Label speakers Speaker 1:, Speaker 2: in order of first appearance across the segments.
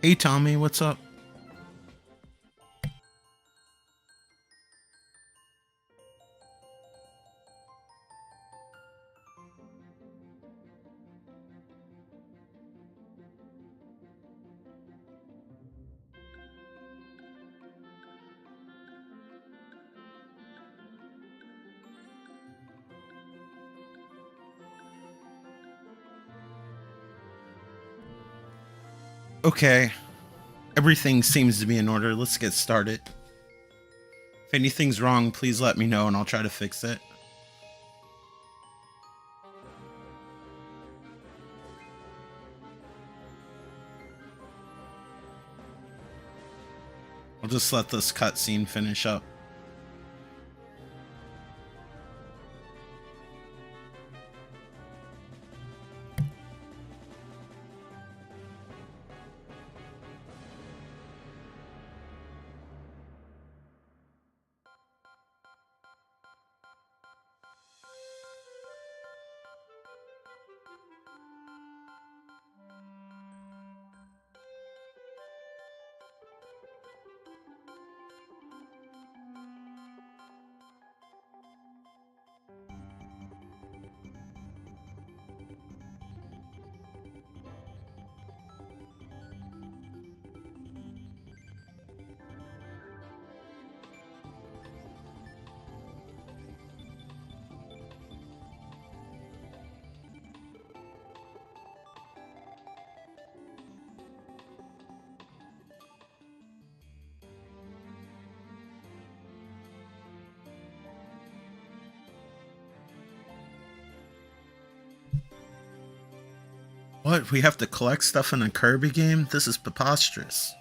Speaker 1: Hey Tommy, what's up? Okay, everything seems to be in order. Let's get started. If anything's wrong, please let me know and I'll try to fix it. I'll just let this cutscene finish up. What? We have to collect stuff in a Kirby game? This is preposterous.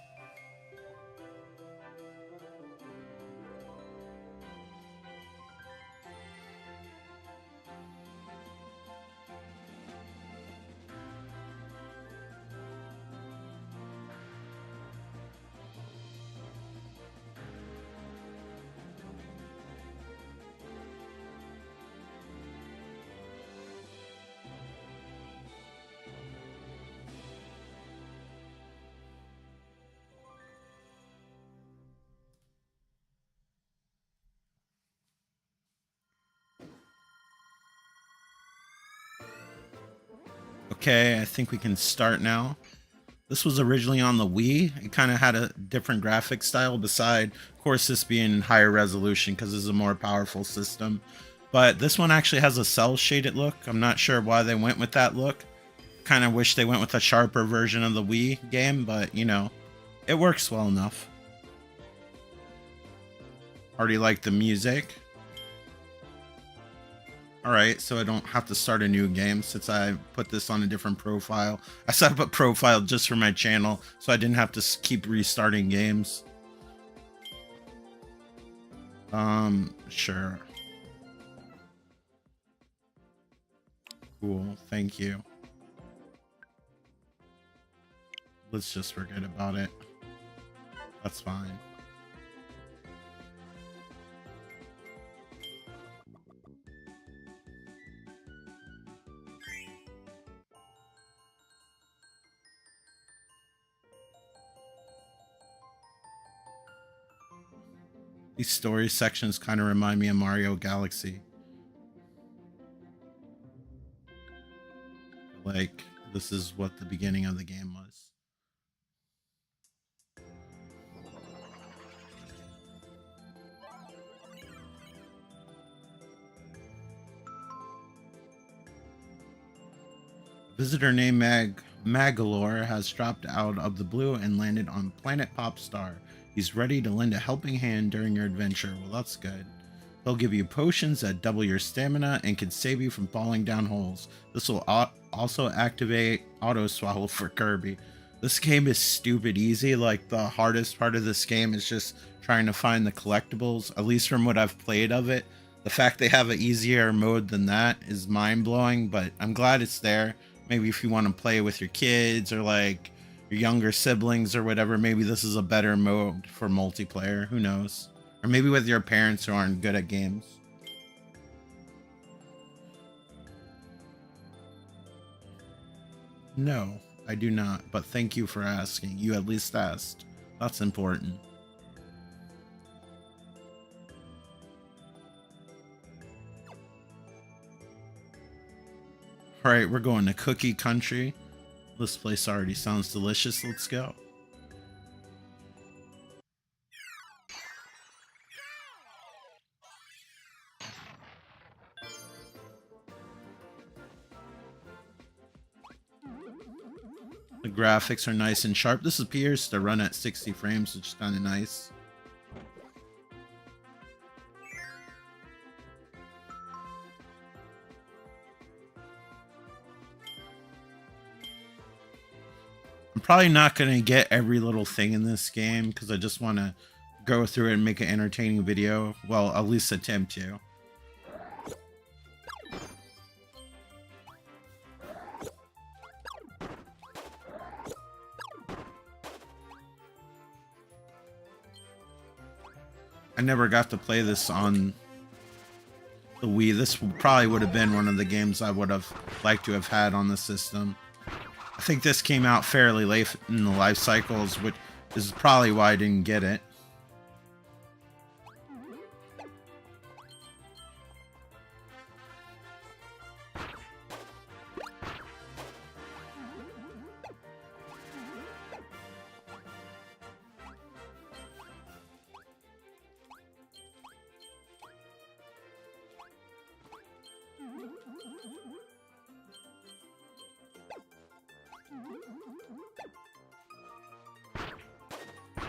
Speaker 1: Okay, I think we can start now. This was originally on the Wii. It kind of had a different graphic style beside, of course, this being higher resolution because this is a more powerful system. But this one actually has a cell shaded look. I'm not sure why they went with that look. Kind of wish they went with a sharper version of the Wii game, but you know, it works well enough. Already like the music. Alright, so I don't have to start a new game since I put this on a different profile. I set up a profile just for my channel, so I didn't have to keep restarting games. Sure. Cool, thank you. Let's just forget about it. That's fine. These story sections kind of remind me of Mario Galaxy. Like, this is what the beginning of the game was. Visitor named Magalore has dropped out of the blue and landed on Planet Popstar. He's ready to lend a helping hand during your adventure. Well, that's good. They'll give you potions that double your stamina and can save you from falling down holes. This will also activate Auto Swallow for Kirby. This game is stupid easy. Like, the hardest part of this game is just trying to find the collectibles, at least from what I've played of it. The fact they have an easier mode than that is mind-blowing, but I'm glad it's there. Maybe if you want to play with your kids or like your younger siblings or whatever, maybe this is a better mode for multiplayer. Who knows? Or maybe with your parents who aren't good at games. No. I do not, but thank you for asking. You at least asked. That's important. Alright, we're going to Cookie Country. This place already sounds delicious. Let's go. The graphics are nice and sharp. This appears to run at 60 frames, which is kind of nice. I'm probably not going to get every little thing in this game because I just want to go through it and make an entertaining video. Well, at least attempt to. I never got to play this on the Wii. This probably would have been one of the games I would have liked to have had on the system. I think this came out fairly late in the life cycles, which is probably why I didn't get it.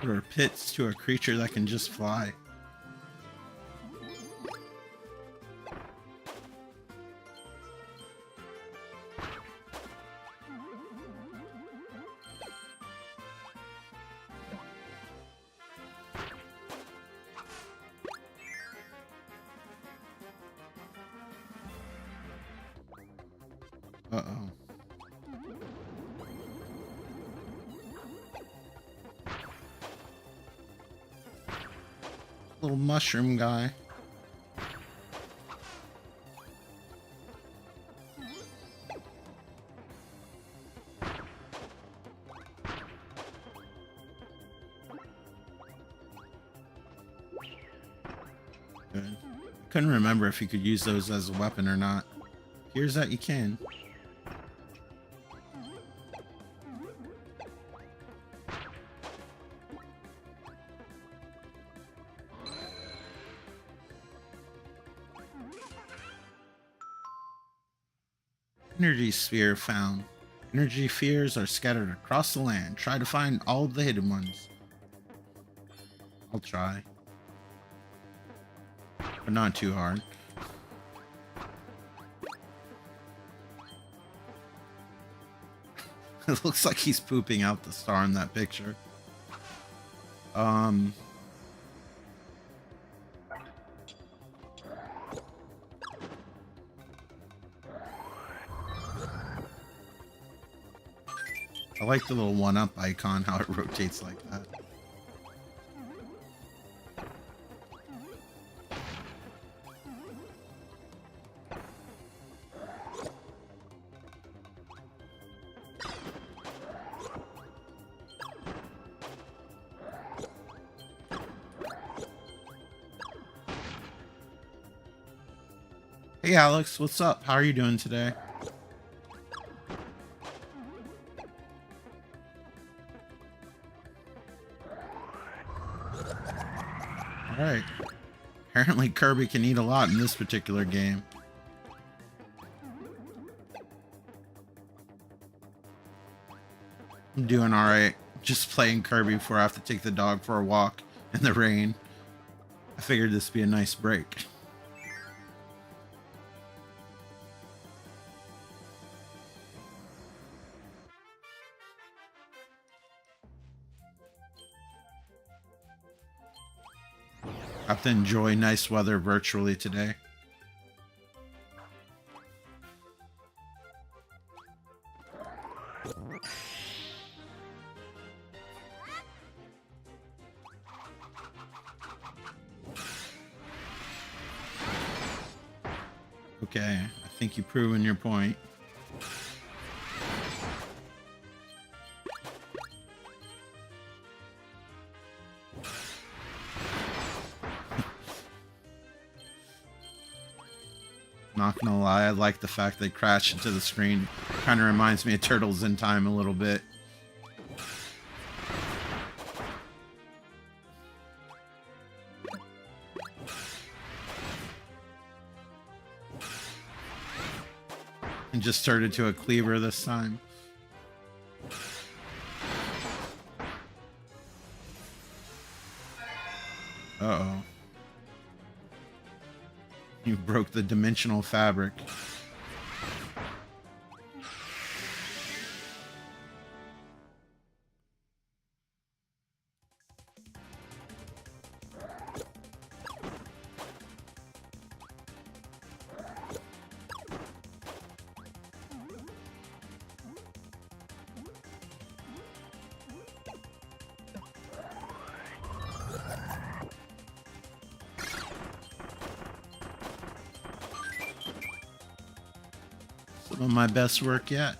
Speaker 1: What are pits to a creature that can just fly? Uh-oh. Little mushroom guy. Good. Couldn't remember if you could use those as a weapon or not. Here's that you can. Energy sphere found. Energy spheres are scattered across the land. Try to find all of the hidden ones. I'll try. But not too hard. It looks like he's pooping out the star in that picture. I like the little one-up icon, how it rotates like that. Hey Alex, what's up? How are you doing today? Alright. Apparently Kirby can eat a lot in this particular game. I'm doing alright. Just playing Kirby before I have to take the dog for a walk in the rain. I figured this would be a nice break. I have to enjoy nice weather virtually today. Okay, I think you've proven your point. Not gonna lie, I like the fact they crash into the screen. Kind of reminds me of Turtles in Time a little bit. And just turned into a cleaver this time. Uh-oh. You broke the dimensional fabric. Some of my best work yet.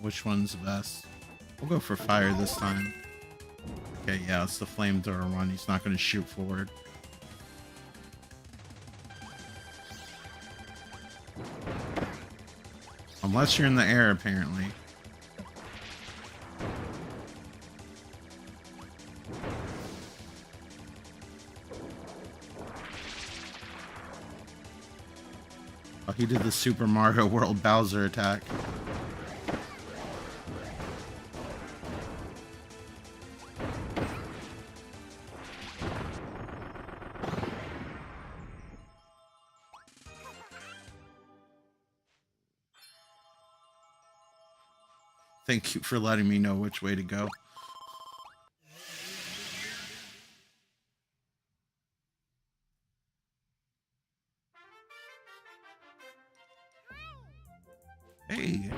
Speaker 1: Which one's the best? We'll go for fire this time. Okay, yeah, it's the flamethrower one. He's not going to shoot forward. Unless you're in the air, apparently. Oh, he did the Super Mario World Bowser attack. Thank you for letting me know which way to go. Hey.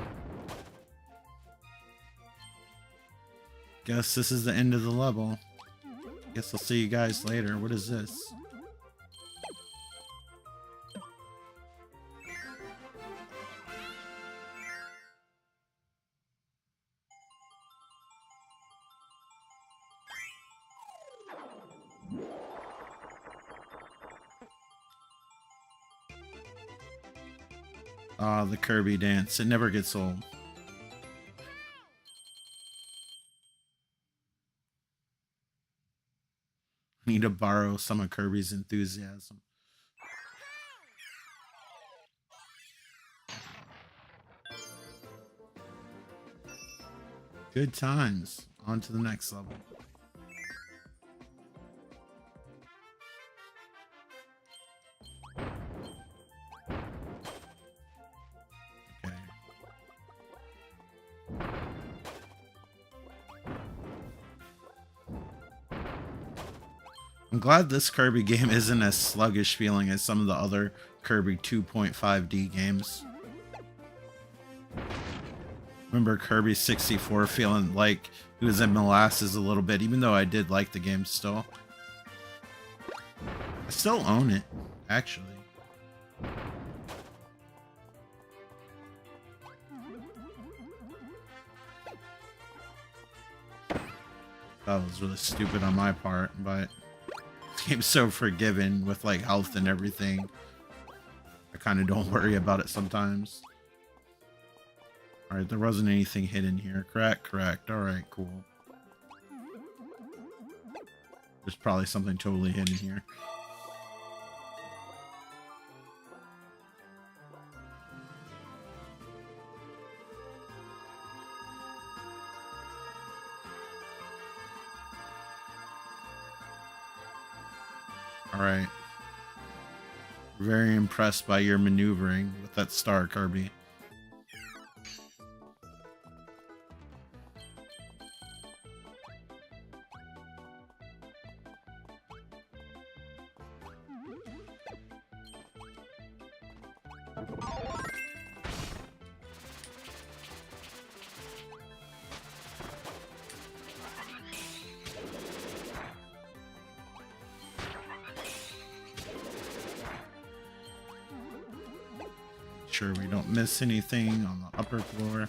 Speaker 1: Guess this is the end of the level. Guess I'll see you guys later. What is this? Ah, the Kirby dance. It never gets old. Need to borrow some of Kirby's enthusiasm. Good times. On to the next level. I'm glad this Kirby game isn't as sluggish feeling as some of the other Kirby 2.5D games. Remember Kirby 64 feeling like it was in molasses a little bit, even though I did like the game still. I still own it, actually. That was really stupid on my part, but this game's so forgiving with like health and everything. I kind of don't worry about it sometimes. Alright, there wasn't anything hidden here. Correct. Alright, cool. There's probably something totally hidden here. Alright. Very impressed by your maneuvering with that star, Kirby. sure we don't miss anything on the upper floor.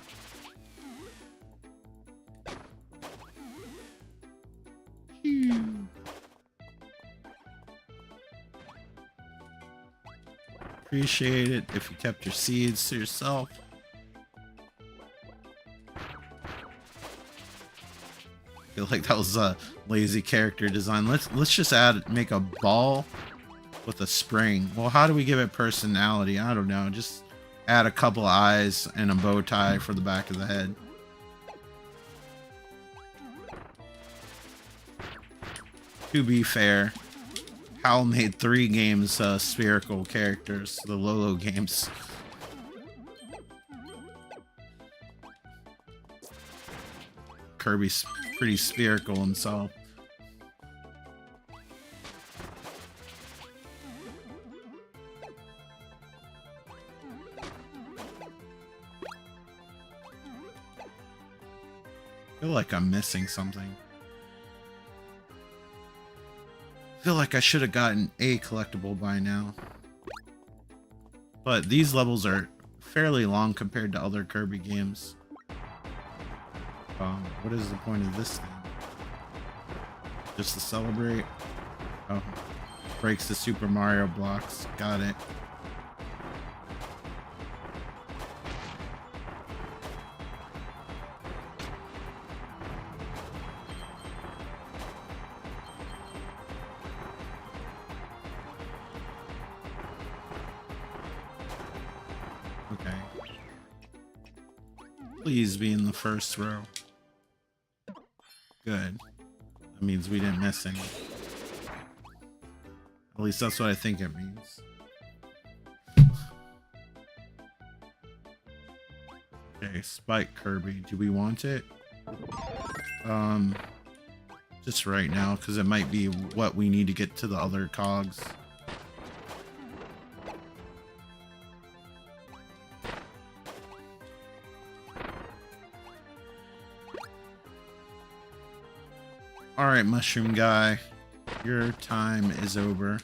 Speaker 1: Appreciate it if you kept your seeds to yourself. I feel like that was a lazy character design. Let's just make a ball with a spring. Well, how do we give it personality? I don't know. Just add a couple eyes and a bow tie for the back of the head. To be fair, Hal made 3 games spherical characters, the Lolo games. Kirby's pretty spherical himself. I feel like I'm missing something. I feel like I should have gotten a collectible by now. But these levels are fairly long compared to other Kirby games. What is the point of this thing? Just to celebrate? Oh, breaks the Super Mario blocks. Got it. Okay. Please be in the first row. Good. That means we didn't miss any. At least that's what I think it means. Okay, Spike Kirby. Do we want it? Just right now, because it might be what we need to get to the other cogs. Alright, Mushroom Guy. Your time is over.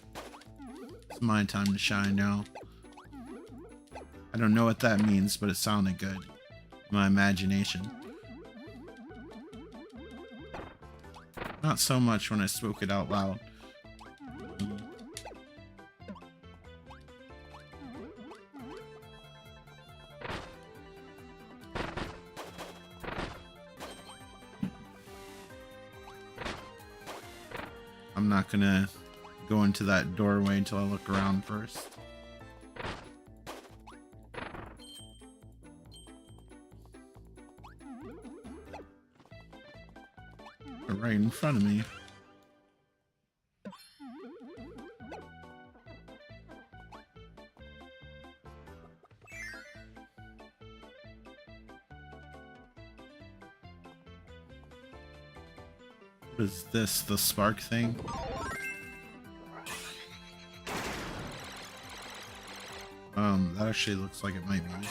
Speaker 1: It's my time to shine now. I don't know what that means, but it sounded good. My imagination. Not so much when I spoke it out loud. I'm not gonna go into that doorway until I look around first. They're right in front of me. What is this? The spark thing? That actually looks like it might be.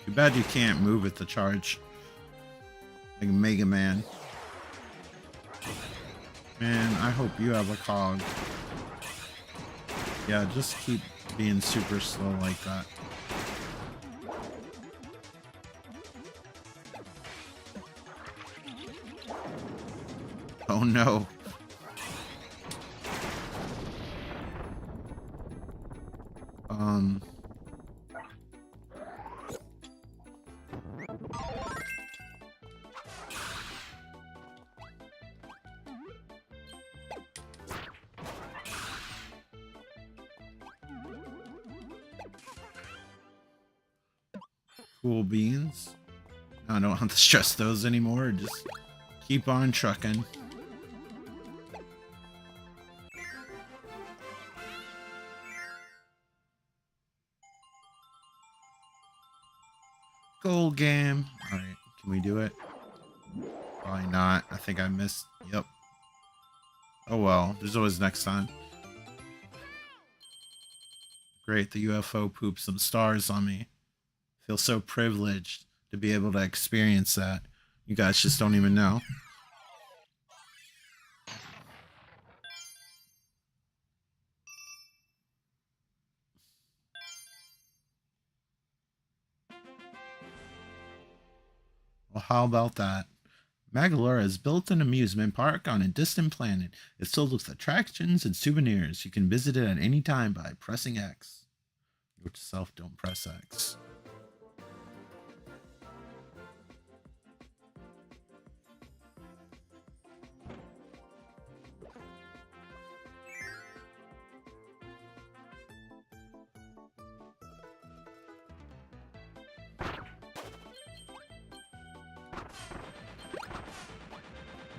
Speaker 1: Too bad you can't move it to charge. Like Mega Man. Man, I hope you have a cog. Yeah, just keep being super slow like that. Oh no. Cool beans. I don't have to stress those anymore. Just keep on trucking. Gold game. Alright, can we do it? Probably not. I think I missed. Yep. Oh well, there's always next time. Great, the UFO pooped some stars on me. Feel so privileged to be able to experience that. You guys just don't even know. How about that? Magalore has built an amusement park on a distant planet. It's filled with attractions and souvenirs. You can visit it at any time by pressing X. Note to self, don't press X.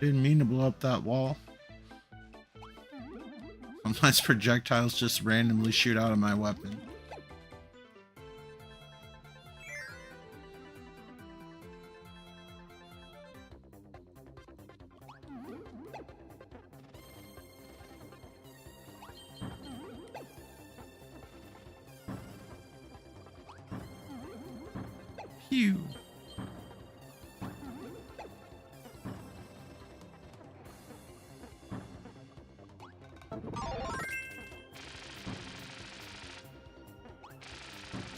Speaker 1: Didn't mean to blow up that wall. Sometimes projectiles just randomly shoot out of my weapon. Phew.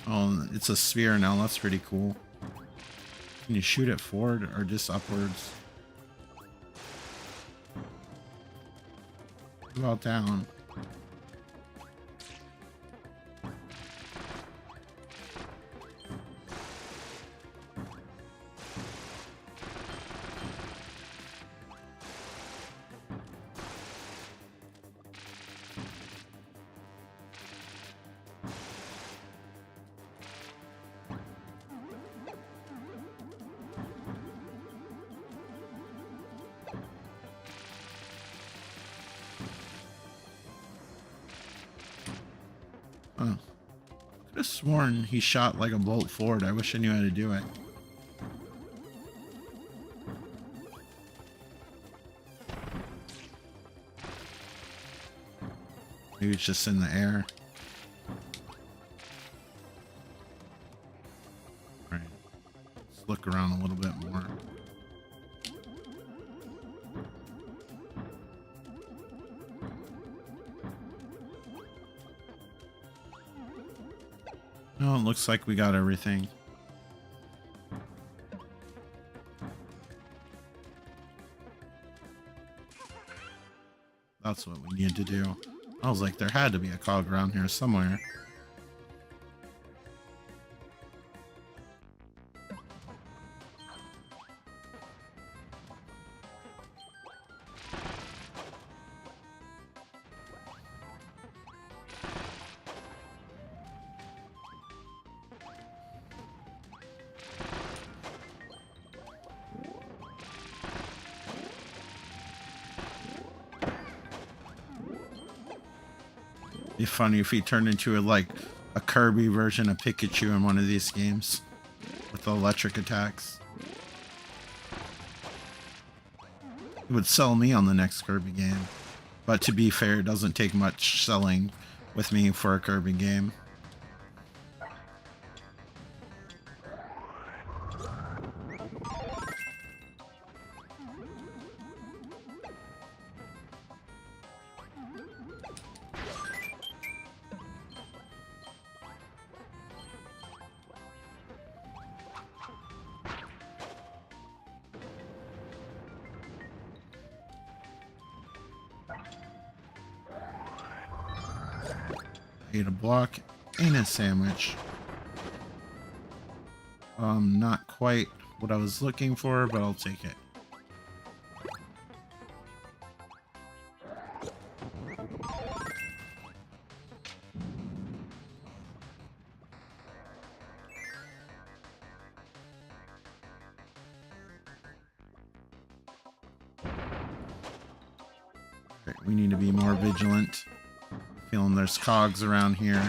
Speaker 1: Oh, it's a sphere now. That's pretty cool. Can you shoot it forward or just upwards? What about down? Oh. Could have sworn he shot like a bolt forward. I wish I knew how to do it. Maybe it's just in the air. Alright. Let's look around a little bit more. No, it looks like we got everything. That's what we need to do. I was like, there had to be a cog around here somewhere. It'd be funny if he turned into a Kirby version of Pikachu in one of these games with the electric attacks. It would sell me on the next Kirby game. But to be fair, it doesn't take much selling with me for a Kirby game. Ate a block and a sandwich. Not quite what I was looking for, but I'll take it. Okay, we need to be more vigilant. Feeling there's cogs around here.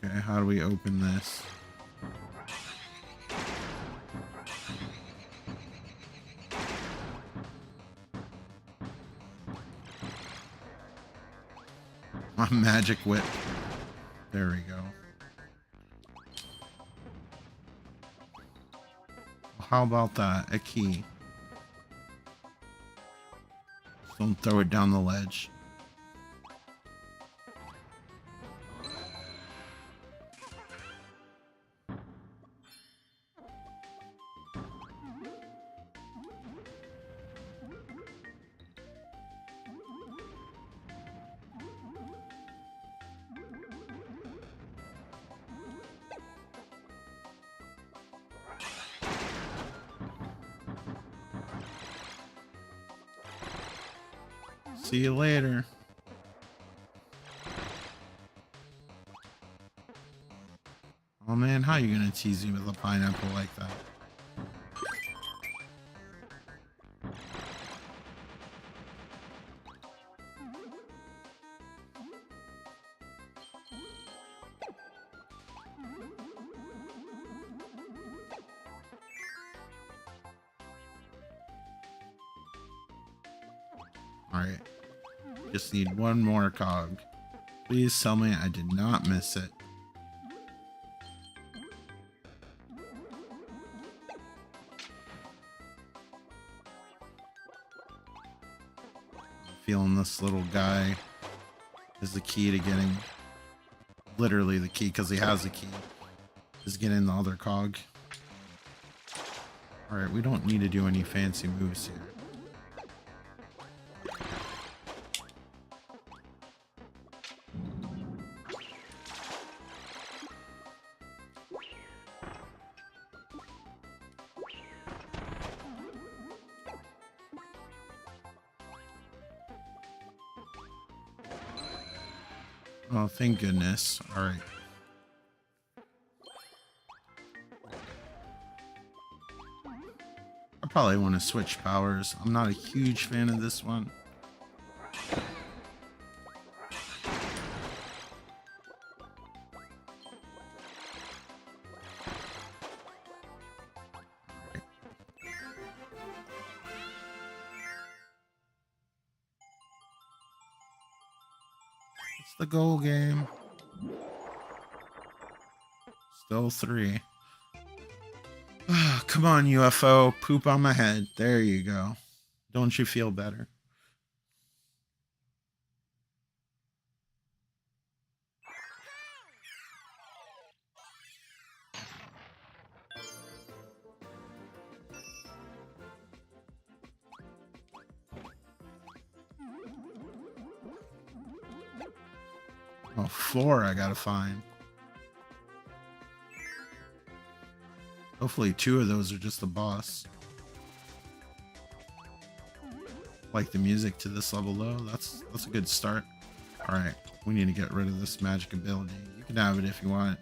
Speaker 1: Okay, how do we open this? A magic whip. There we go. How about that? A key. Don't throw it down the ledge. See you later. Oh man, how are you gonna tease me with a pineapple like that? Alright. Just need one more cog. Please tell me I did not miss it. Feeling this little guy is the key to getting, literally the key because he has the key, is getting the other cog. Alright, we don't need to do any fancy moves here. Oh, thank goodness. All right. I probably want to switch powers. I'm not a huge fan of this one. It's the goal game. Still 3. Come on, UFO. Poop on my head. There you go. Don't you feel better? Oh, 4 I gotta find. Hopefully 2 of those are just the boss. Like the music to this level though. That's a good start. Alright, we need to get rid of this magic ability. You can have it if you want.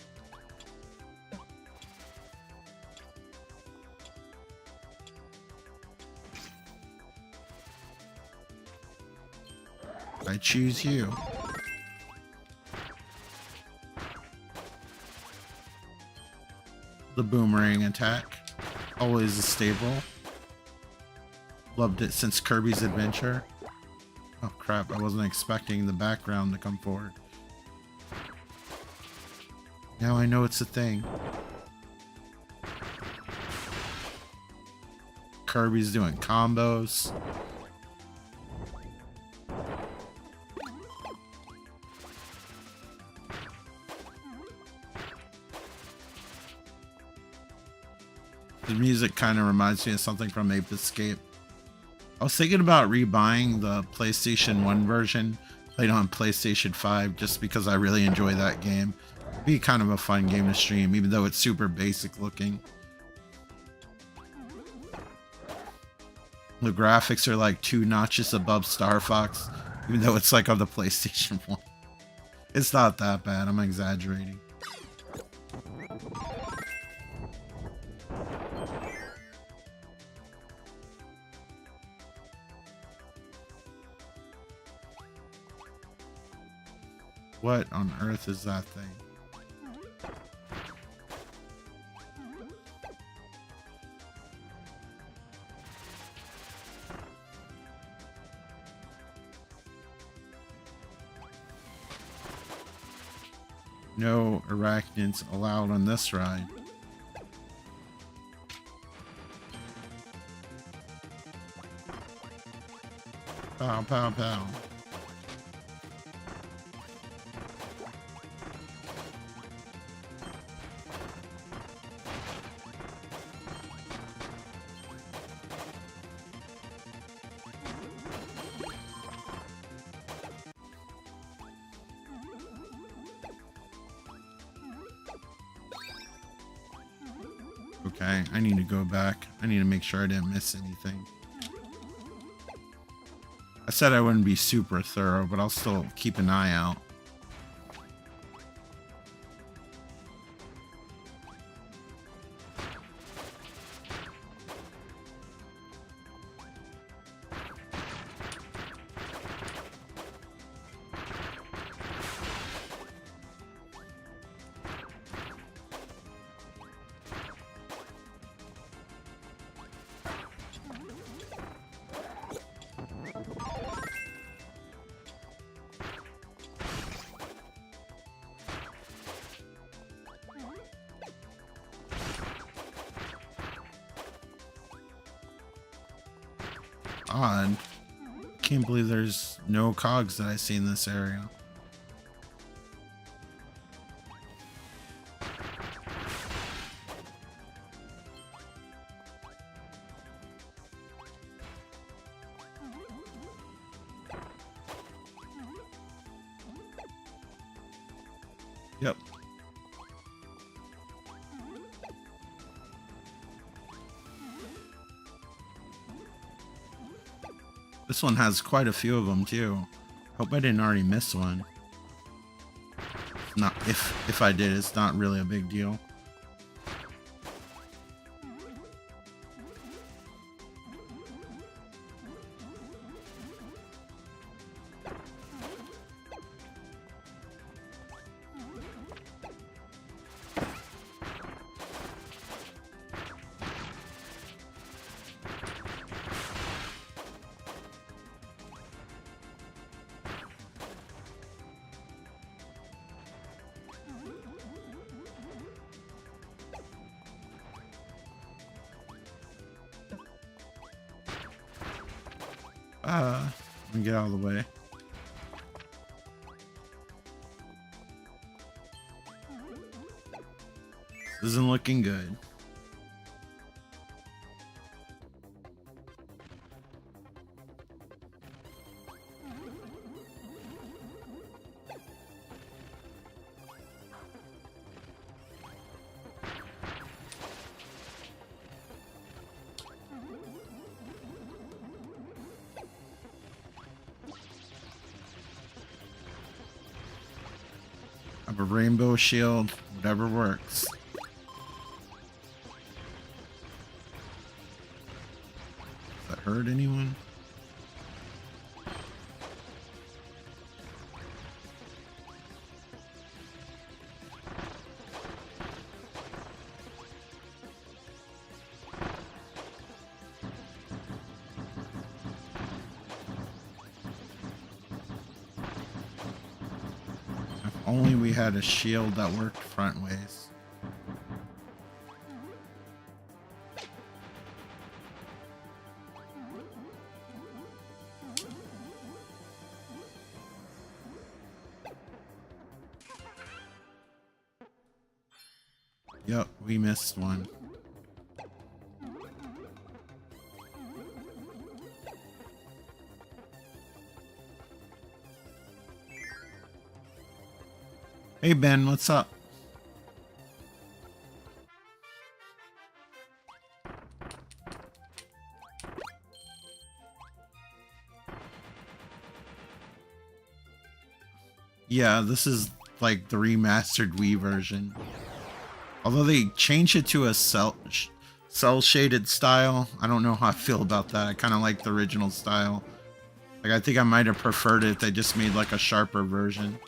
Speaker 1: I choose you. The boomerang attack, always a staple. Loved it since Kirby's Adventure. Oh crap, I wasn't expecting the background to come forward. Now I know it's a thing. Kirby's doing combos. The music kind of reminds me of something from Ape Escape. I was thinking about rebuying the PlayStation 1 version, played on PlayStation 5, just because I really enjoy that game. It'd be kind of a fun game to stream, even though it's super basic looking. The graphics are like 2 notches above Star Fox, even though it's like on the PlayStation 1. It's not that bad, I'm exaggerating. What on earth is that thing? No arachnids allowed on this ride. Pow, pow, pow. Okay, I need to go back. I need to make sure I didn't miss anything. I said I wouldn't be super thorough, but I'll still keep an eye out. Odd. Can't believe there's no cogs that I see in this area. Yep. This one has quite a few of them too. Hope I didn't already miss one. Not if I did, it's not really a big deal. Let me get out of the way. This isn't looking good. A rainbow shield, whatever works. Does that hurt anyone? Only we had a shield that worked front ways. Yep, we missed one. Hey Ben, what's up? Yeah, this is like the remastered Wii version. Although they changed it to a cell shaded style. I don't know how I feel about that. I kind of like the original style. Like, I think I might have preferred it if they just made like a sharper version.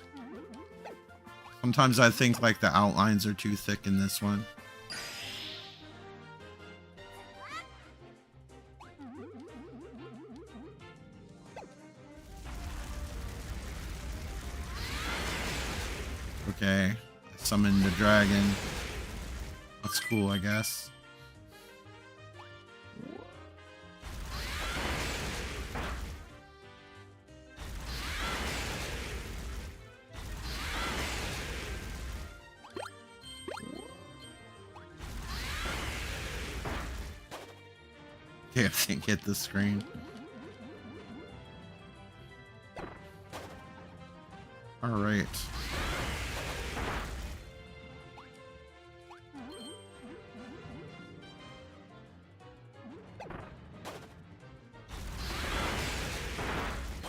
Speaker 1: Sometimes I think like the outlines are too thick in this one. Okay. Summon the dragon. That's cool, I guess. Okay, I think hit the screen. All right.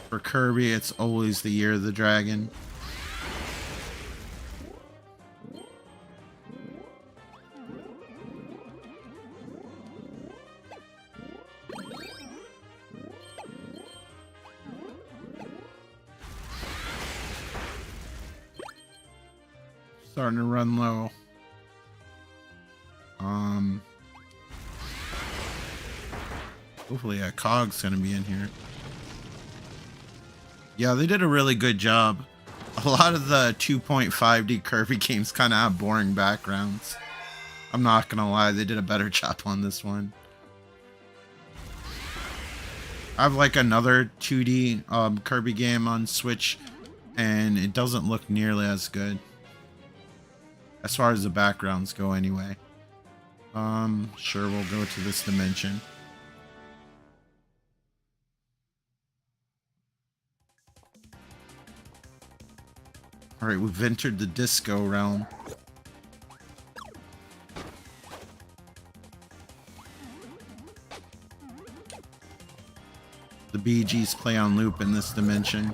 Speaker 1: For Kirby, it's always the year of the dragon. Starting to run low. Hopefully a cog's gonna be in here. Yeah, they did a really good job. A lot of the 2.5D Kirby games kind of have boring backgrounds. I'm not gonna lie, they did a better job on this one. I have like another 2D Kirby game on Switch, and it doesn't look nearly as good. As far as the backgrounds go anyway. Sure, we'll go to this dimension. Alright, we've entered the disco realm. The Bee Gees play on loop in this dimension.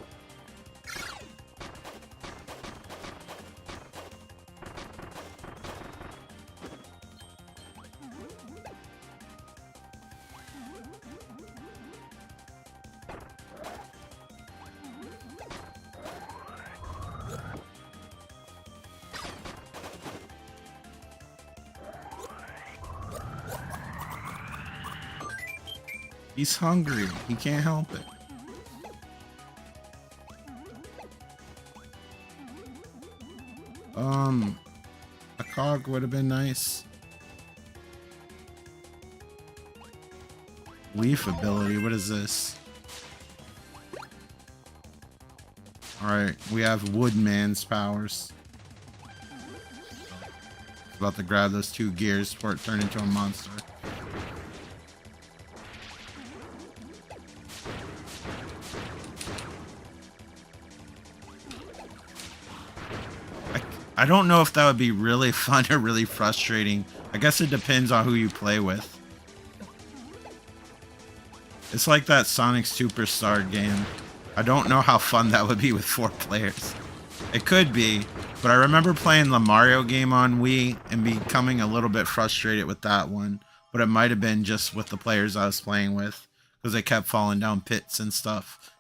Speaker 1: He's hungry. He can't help it. A cog would have been nice. Leaf ability. What is this? Alright, we have Woodman's powers. About to grab those 2 gears before it turned into a monster. I don't know if that would be really fun or really frustrating. I guess it depends on who you play with. It's like that Sonic Superstar game. I don't know how fun that would be with 4 players. It could be, but I remember playing the Mario game on Wii and becoming a little bit frustrated with that one. But it might have been just with the players I was playing with, because they kept falling down pits and stuff.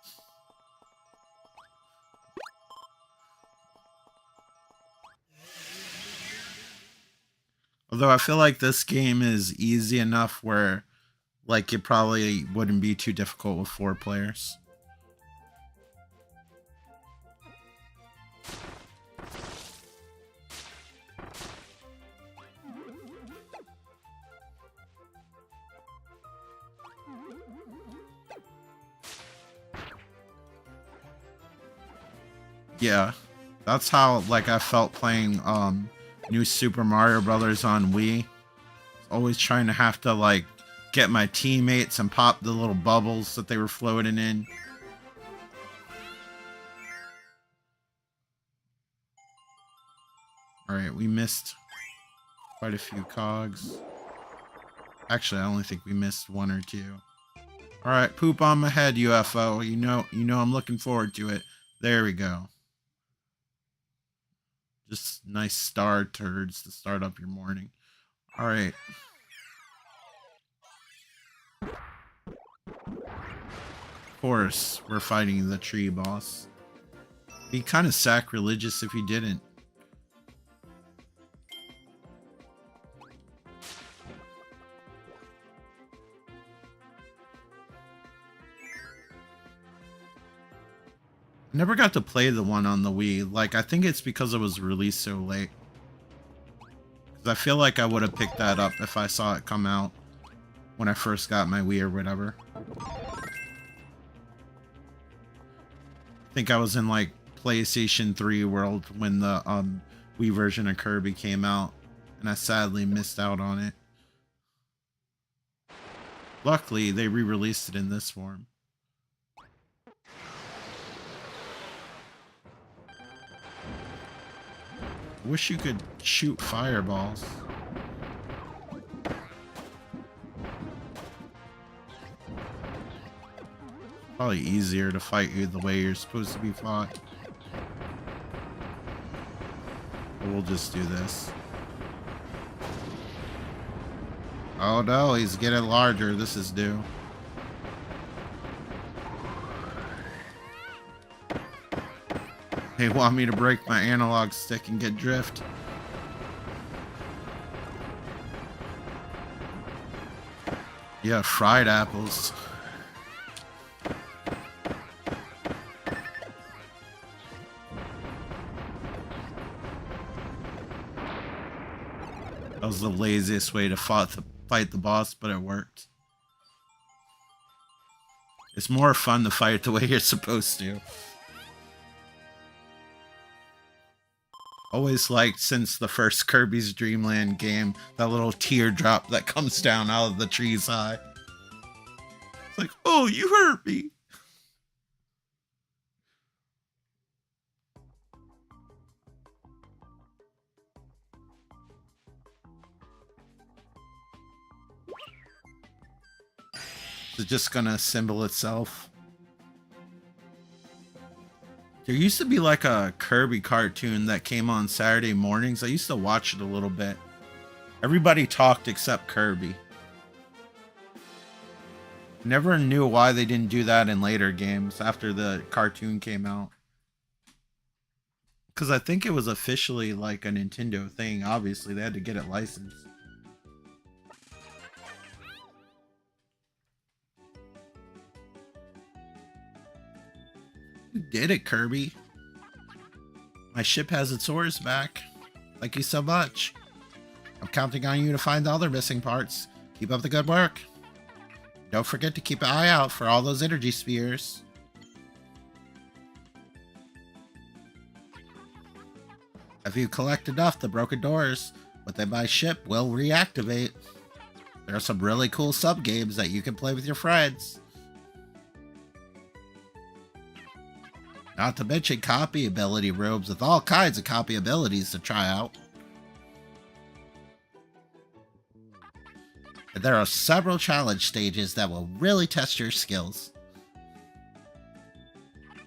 Speaker 1: Although I feel like this game is easy enough where, like, it probably wouldn't be too difficult with 4 players. Yeah, that's how, like, I felt playing, New Super Mario Brothers on Wii. Always trying to have to, like, get my teammates and pop the little bubbles that they were floating in. Alright, we missed quite a few cogs. Actually, I only think we missed 1 or 2. Alright, poop on my head, UFO. You know I'm looking forward to it. There we go. Just nice star turds to start up your morning. Alright. Of course, we're fighting the tree boss. Be kind of sacrilegious if you didn't. Never got to play the one on the Wii. Like, I think it's because it was released so late. 'Cause I feel like I would have picked that up if I saw it come out when I first got my Wii or whatever. I think I was in like PlayStation 3 world when the Wii version of Kirby came out, and I sadly missed out on it. Luckily, they re-released it in this form. I wish you could shoot fireballs. Probably easier to fight you the way you're supposed to be fought. But we'll just do this. Oh no, he's getting larger. This is due. They want me to break my analog stick and get drift. Yeah, fried apples. That was the laziest way to fight the boss, but it worked. It's more fun to fight the way you're supposed to. Always liked, since the first Kirby's Dream Land game, that little teardrop that comes down out of the tree's eye. It's like, oh, you hurt me. Is it just gonna assemble itself? There used to be like a Kirby cartoon that came on Saturday mornings. I used to watch it a little bit. Everybody talked except Kirby. Never knew why they didn't do that in later games after the cartoon came out. Because I think it was officially like a Nintendo thing. Obviously, they had to get it licensed. You did it, Kirby. My ship has its oars back. Thank you so much. I'm counting on you to find the other missing parts. Keep up the good work. Don't forget to keep an eye out for all those energy spheres. If you collect enough, the broken doors within my ship will reactivate. There are some really cool sub-games that you can play with your friends. Not to mention copy ability rooms with all kinds of copy abilities to try out. And there are several challenge stages that will really test your skills.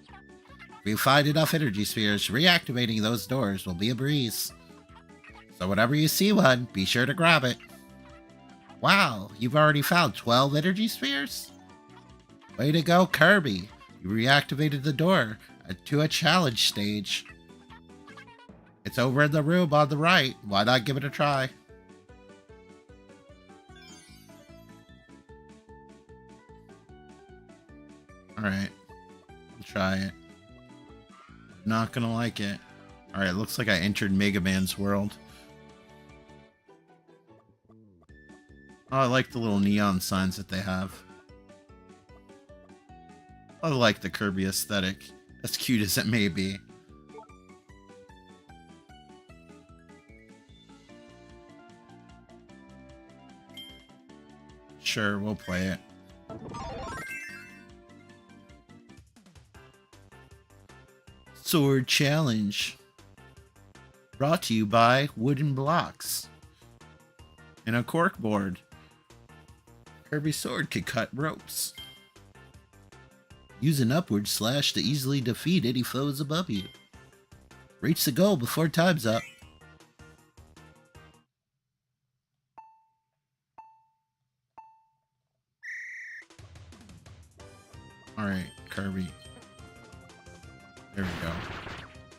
Speaker 1: If you find enough energy spheres, reactivating those doors will be a breeze. So whenever you see one, be sure to grab it. Wow, you've already found 12 energy spheres? Way to go, Kirby. You reactivated the door to a challenge stage. It's over in the room on the right. Why not give it a try? Alright. I'll try it. Not gonna like it. Alright, looks like I entered Mega Man's world. Oh, I like the little neon signs that they have. I like the Kirby aesthetic, as cute as it may be. Sure, we'll play it. Sword Challenge. Brought to you by Wooden Blocks. And a corkboard. Kirby's sword can cut ropes. Use an upward slash to easily defeat any foes above you. Reach the goal before time's up. Alright, Kirby. There we go.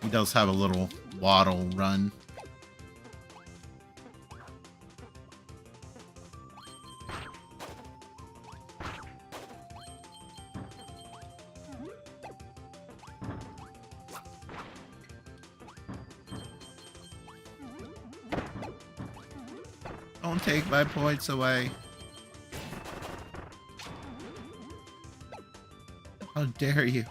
Speaker 1: He does have a little waddle run. Don't take my points away. How dare you?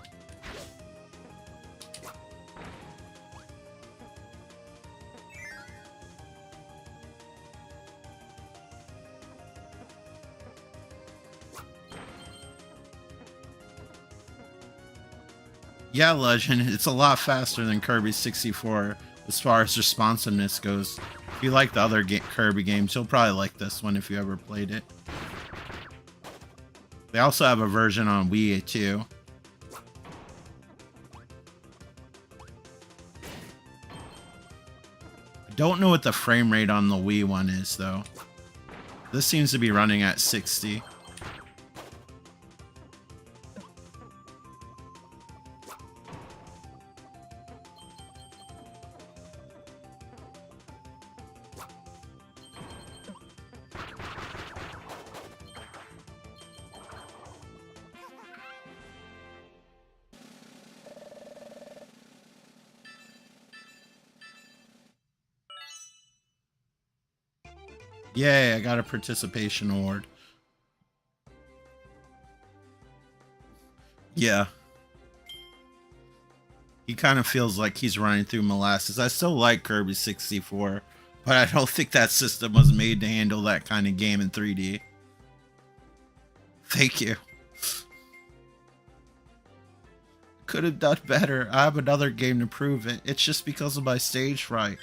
Speaker 1: Yeah, Legend, it's a lot faster than Kirby 64 as far as responsiveness goes. If you like the other Kirby games, you'll probably like this one if you ever played it. They also have a version on Wii too. I don't know what the frame rate on the Wii one is though. This seems to be running at 60. Yay, I got a participation award. Yeah. He kind of feels like he's running through molasses. I still like Kirby 64, but I don't think that system was made to handle that kind of game in 3D. Thank you. Could have done better. I have another game to prove it. It's just because of my stage fright.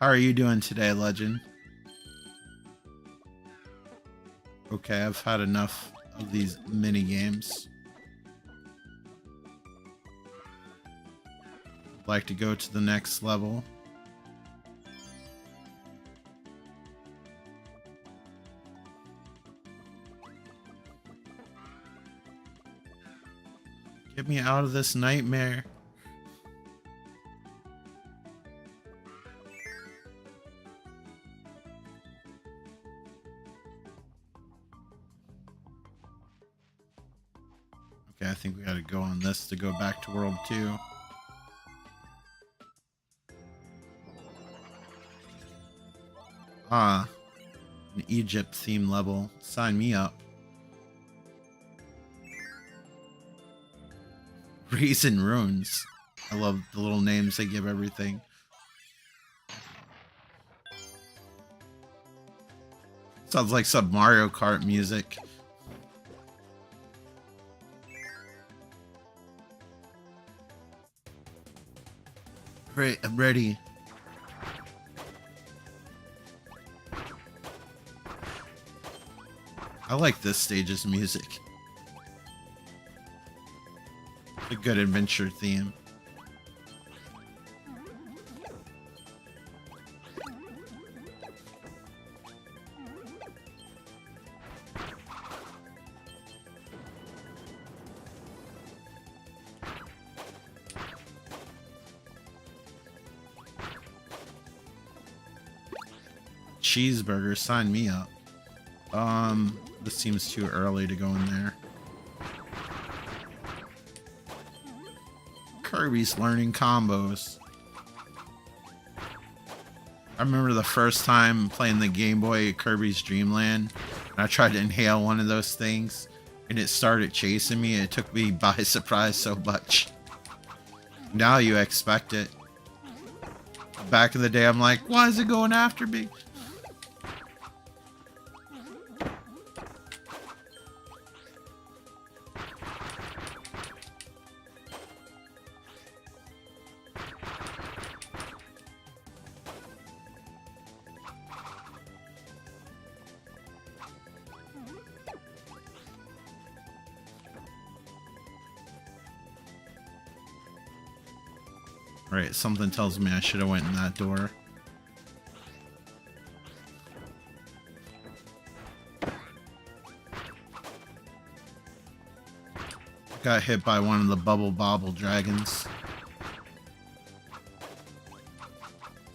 Speaker 1: How are you doing today, Legend? Okay, I've had enough of these mini games. I'd like to go to the next level. Get me out of this nightmare. Okay, I think we gotta go on this to go back to World 2. Ah, an Egypt theme level. Sign me up. Reason Runes. I love the little names they give everything. Sounds like some Mario Kart music. Great, I'm ready. I like this stage's music. A good adventure theme. Cheeseburger, sign me up. This seems too early to go in there. Kirby's learning combos. I remember the first time playing the Game Boy Kirby's DreamLand, and I tried to inhale one of those things, and it started chasing me, and it took me by surprise so much. Now you expect it. Back in the day, I'm like, why is it going after me? Right, something tells me I should have went in that door. Got hit by one of the bubble bobble dragons.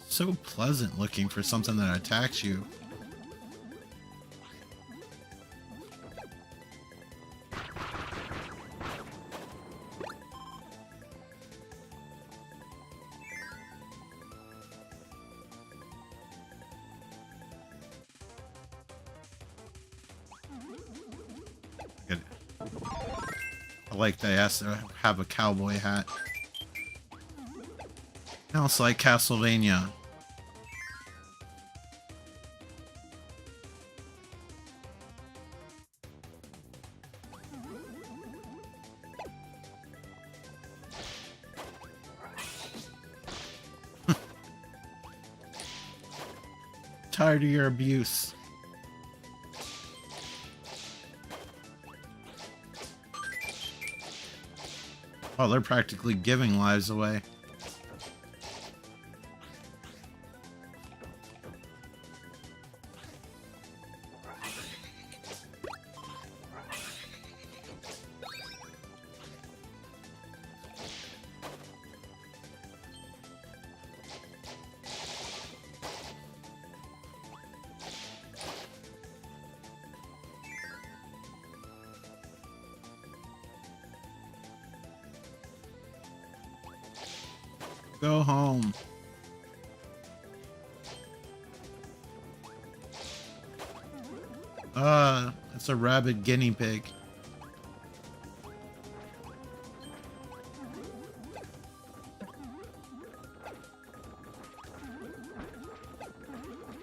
Speaker 1: So pleasant looking for something that attacks you. like they has to have a cowboy hat. Now it's like Castlevania. Tired of your abuse. Oh, they're practically giving lives away. Go home. It's a rabid guinea pig.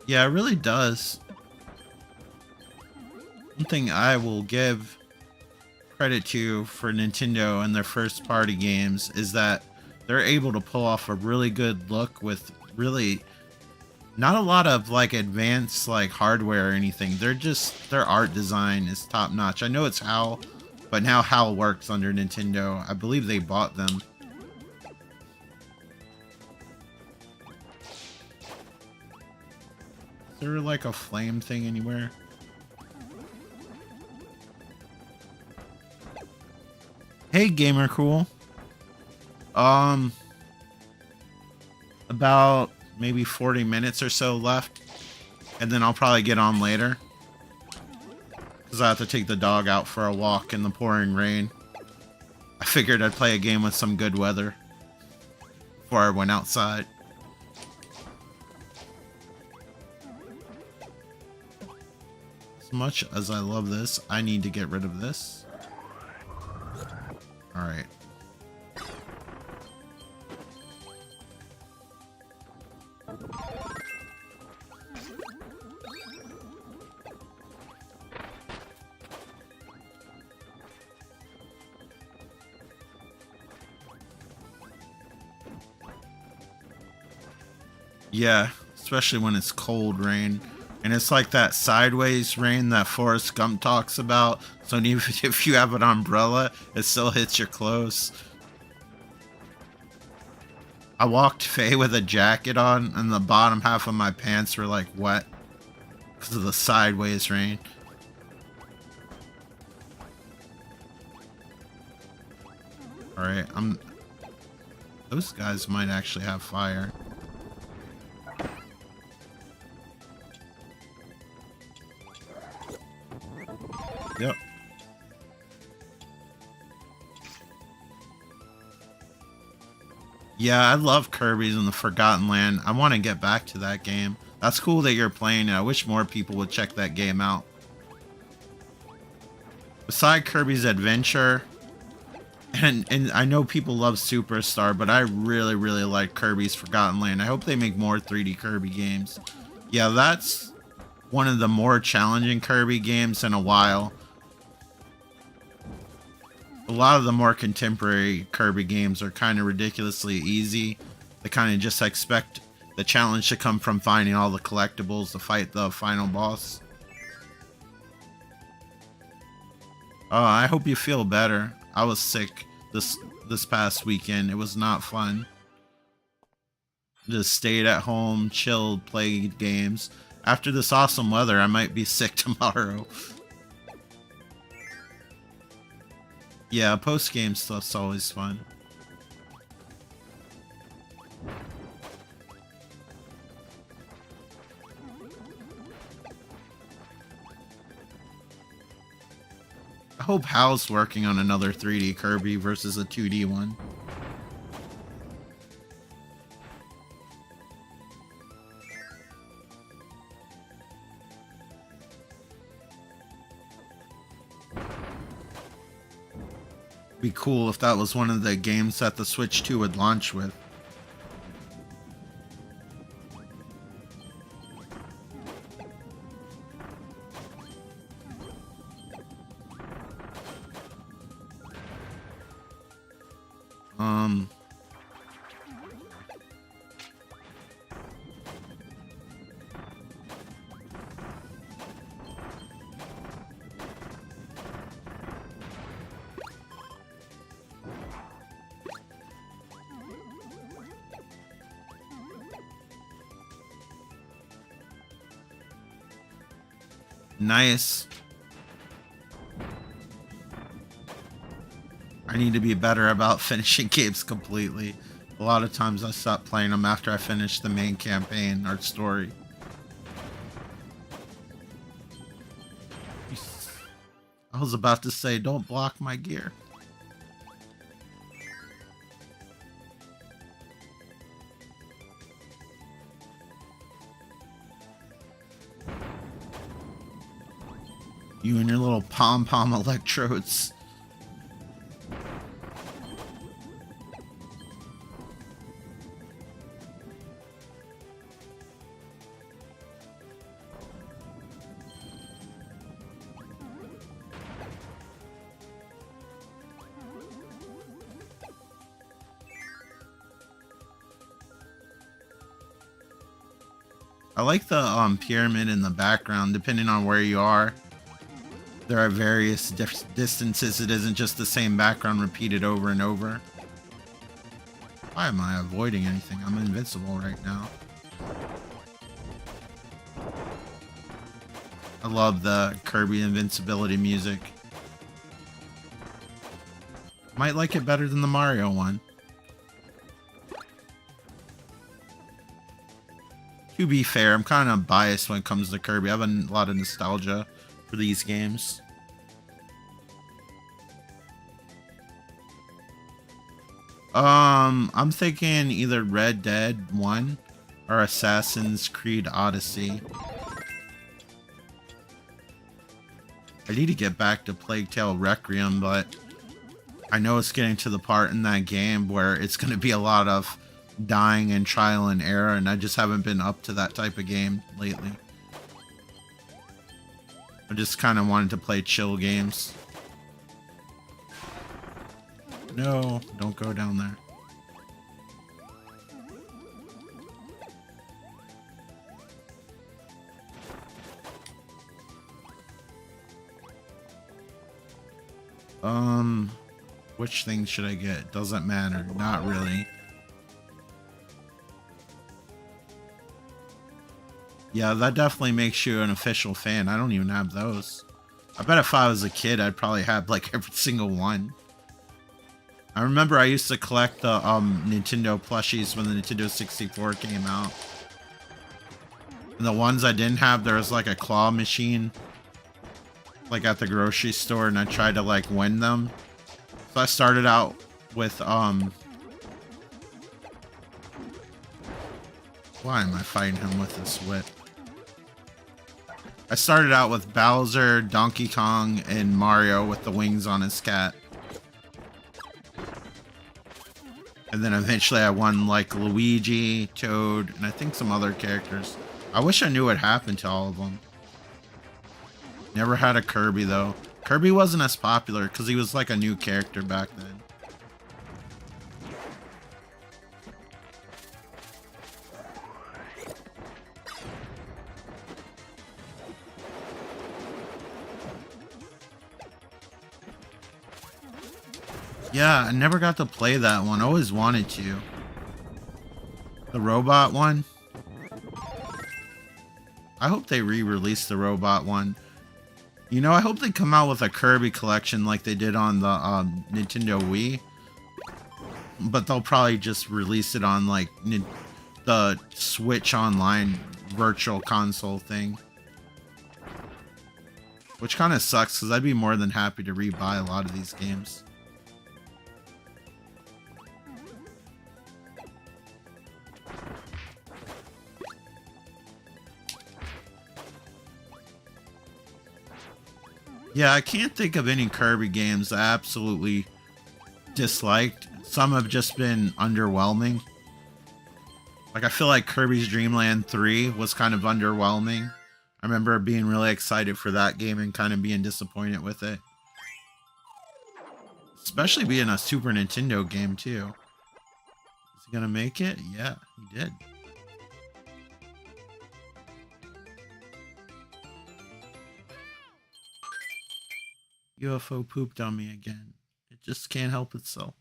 Speaker 1: Yeah, it really does. One thing I will give credit to for Nintendo and their first party games is that they're able to pull off a really good look with really not a lot of like advanced like hardware or anything. They're just, their art design is top notch. I know it's HAL, but now HAL works under Nintendo. I believe they bought them. Is there like a flame thing anywhere? Hey, Gamer Cool. About maybe 40 minutes or so left, and then I'll probably get on later because I have to take the dog out for a walk in the pouring rain. I figured I'd play a game with some good weather before I went outside. As much as I love this, I need to get rid of this. All right. Yeah, especially when it's cold rain. And it's like that sideways rain that Forrest Gump talks about. So even if you have an umbrella, it still hits your clothes. I walked Faye with a jacket on, and the bottom half of my pants were like wet because of the sideways rain. Alright, those guys might actually have fire. Yep. Yeah, I love Kirby's in the Forgotten Land. I want to get back to that game. That's cool that you're playing it. I wish more people would check that game out. Beside Kirby's Adventure, and I know people love Superstar, but I really, really like Kirby's Forgotten Land. I hope they make more 3D Kirby games. Yeah, that's one of the more challenging Kirby games in a while. A lot of the more contemporary Kirby games are kind of ridiculously easy. They kind of just expect the challenge to come from finding all the collectibles to fight the final boss. Oh, I hope you feel better. I was sick this past weekend. It was not fun. Just stayed at home, chilled, played games. After this awesome weather, I might be sick tomorrow. Yeah, post-game stuff's always fun. I hope Hal's working on another 3D Kirby versus a 2D one. Be cool if that was one of the games that the Switch 2 would launch with. Nice. I need to be better about finishing games completely. A lot of times I stop playing them after I finish the main campaign or story. I was about to say, don't block my gear. You and your little pom-pom electrodes. I like the pyramid in the background, depending on where you are. There are various distances. It isn't just the same background repeated over and over. Why am I avoiding anything? I'm invincible right now. I love the Kirby invincibility music. Might like it better than the Mario one. To be fair, I'm kind of biased when it comes to Kirby. I have a lot of nostalgia for these games. I'm thinking either Red Dead 1 or Assassin's Creed Odyssey. I need to get back to Plague Tale Requiem, but I know it's getting to the part in that game where it's going to be a lot of dying and trial and error, and I just haven't been up to that type of game lately. I just kind of wanted to play chill games. No, don't go down there. Which thing should I get? Doesn't matter. Not really. Yeah, that definitely makes you an official fan. I don't even have those. I bet if I was a kid, I'd probably have like every single one. I remember I used to collect the Nintendo plushies when the Nintendo 64 came out. And the ones I didn't have, there was like a claw machine like at the grocery store, and I tried to like win them. So I started out with why am I fighting him with this whip? I started out with Bowser, Donkey Kong, and Mario with the wings on his cat. And then eventually I won like Luigi, Toad, and I think some other characters. I wish I knew what happened to all of them. Never had a Kirby though. Kirby wasn't as popular because he was like a new character back then. Yeah, I never got to play that one. I always wanted to. The robot one? I hope they re-release the robot one. You know, I hope they come out with a Kirby collection like they did on the Nintendo Wii. But they'll probably just release it on like the Switch Online virtual console thing. Which kind of sucks because I'd be more than happy to rebuy a lot of these games. Yeah, I can't think of any Kirby games I absolutely disliked. Some have just been underwhelming. Like, I feel like Kirby's Dream Land 3 was kind of underwhelming. I remember being really excited for that game and kind of being disappointed with it. Especially being a Super Nintendo game, too. Is he gonna make it? Yeah, he did. UFO pooped on me again. It just can't help itself.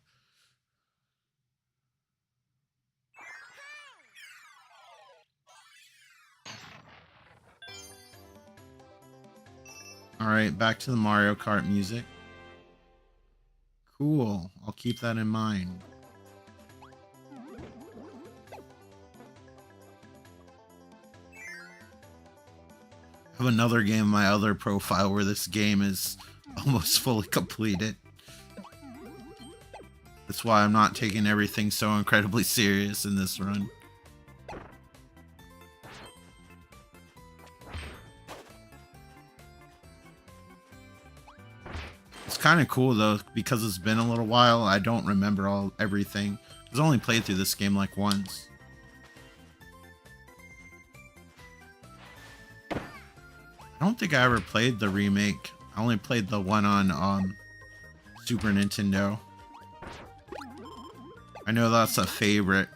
Speaker 1: Alright, back to the Mario Kart music. Cool. I'll keep that in mind. I have another game in my other profile where this game is almost fully completed. That's why I'm not taking everything so incredibly serious in this run. It's kind of cool though, because it's been a little while. I don't remember everything. I've only played through this game like once. I don't think I ever played the remake. I only played the one on Super Nintendo. I know that's a favorite.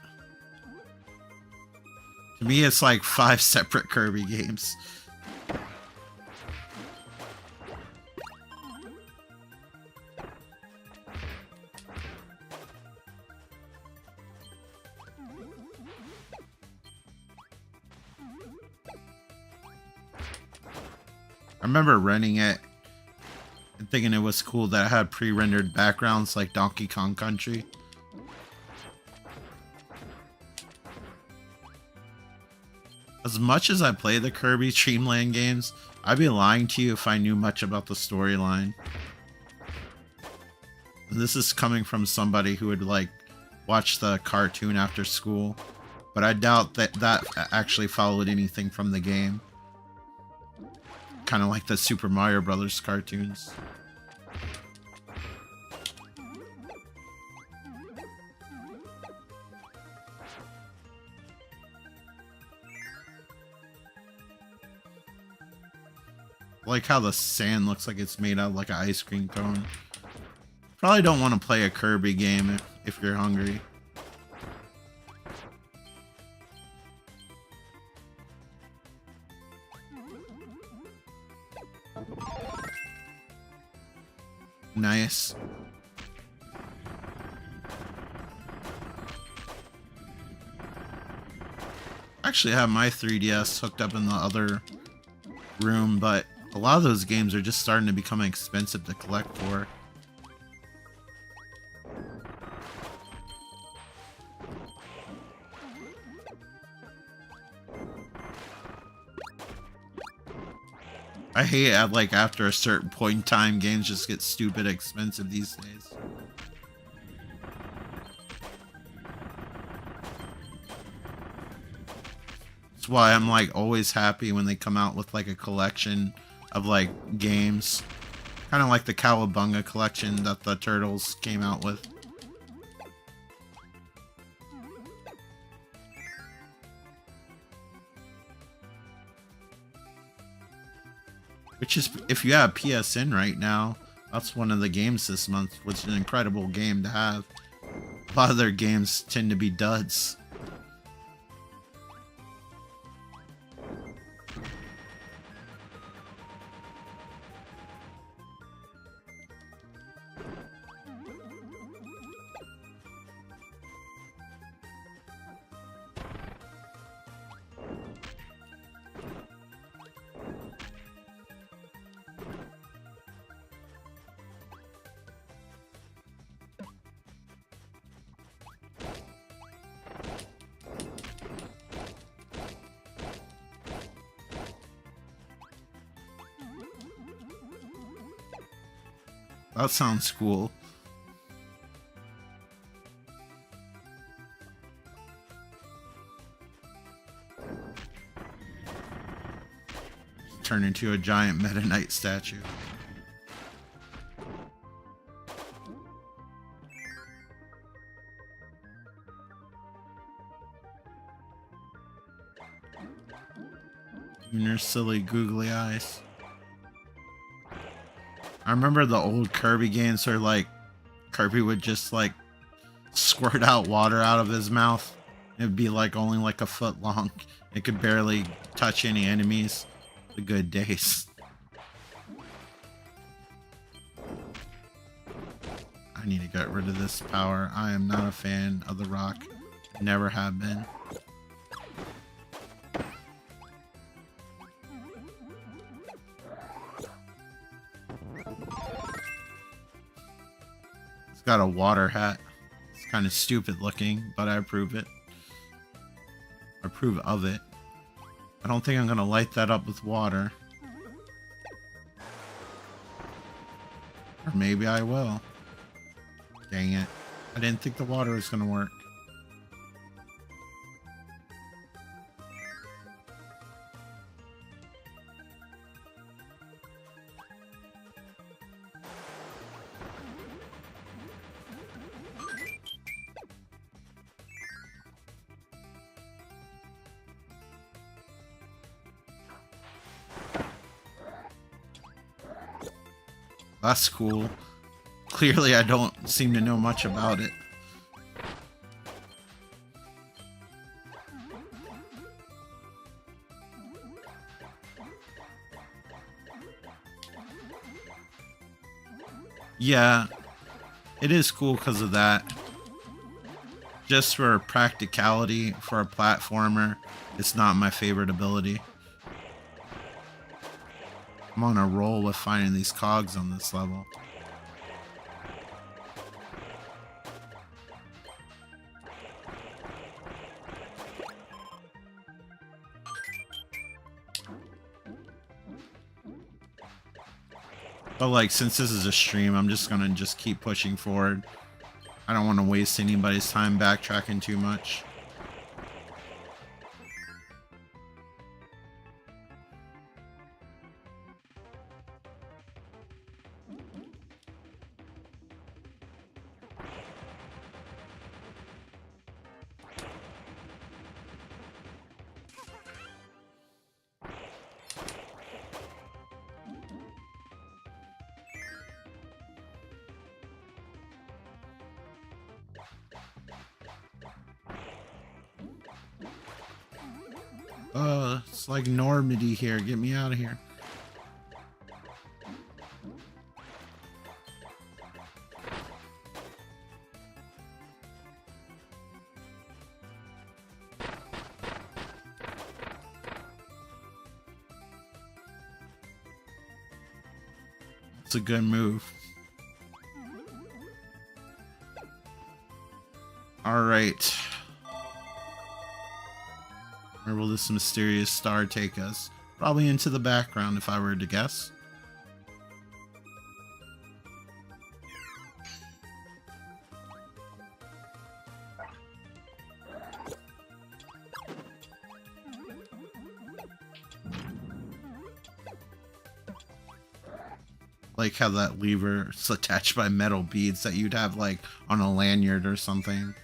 Speaker 1: To me, it's like 5 separate Kirby games. I remember renting it and thinking it was cool that it had pre-rendered backgrounds like Donkey Kong Country. As much as I play the Kirby DreamLand games, I'd be lying to you if I knew much about the storyline. And this is coming from somebody who would like watch the cartoon after school, but I doubt that actually followed anything from the game. Kind of like the Super Mario Brothers cartoons. I like how the sand looks like it's made out of like an ice cream cone. Probably don't want to play a Kirby game if you're hungry. Nice. I actually have my 3DS hooked up in the other room, but a lot of those games are just starting to become expensive to collect for. I hate it, like after a certain point in time, games just get stupid expensive these days. That's why I'm like always happy when they come out with like a collection of like games. Kind of like the Cowabunga collection that the Turtles came out with. Which is, if you have PSN right now, that's one of the games this month, which is an incredible game to have. A lot of their games tend to be duds. That sounds cool. Turn into a giant Meta Knight statue. And your silly googly eyes. I remember the old Kirby games where like Kirby would just like squirt out water out of his mouth. It'd be like only like a foot long. It could barely touch any enemies. The good days. I need to get rid of this power. I am not a fan of the rock. Never have been. It's got a water hat. It's kind of stupid looking, but I approve it. I approve of it. I don't think I'm gonna light that up with water. Or maybe I will. Dang it. I didn't think the water was gonna work. That's cool. Clearly, I don't seem to know much about it. Yeah, it is cool because of that. Just for practicality, for a platformer, it's not my favorite ability. I'm on a roll with finding these cogs on this level. But like, since this is a stream, I'm just gonna keep pushing forward. I don't want to waste anybody's time backtracking too much. It's like Normandy here. Get me out of here. It's a good move. All right. Where will this mysterious star take us? Probably into the background, if I were to guess. Like how that lever is attached by metal beads that you'd have like on a lanyard or something.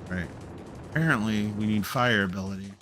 Speaker 1: Right. Apparently, we need fire ability.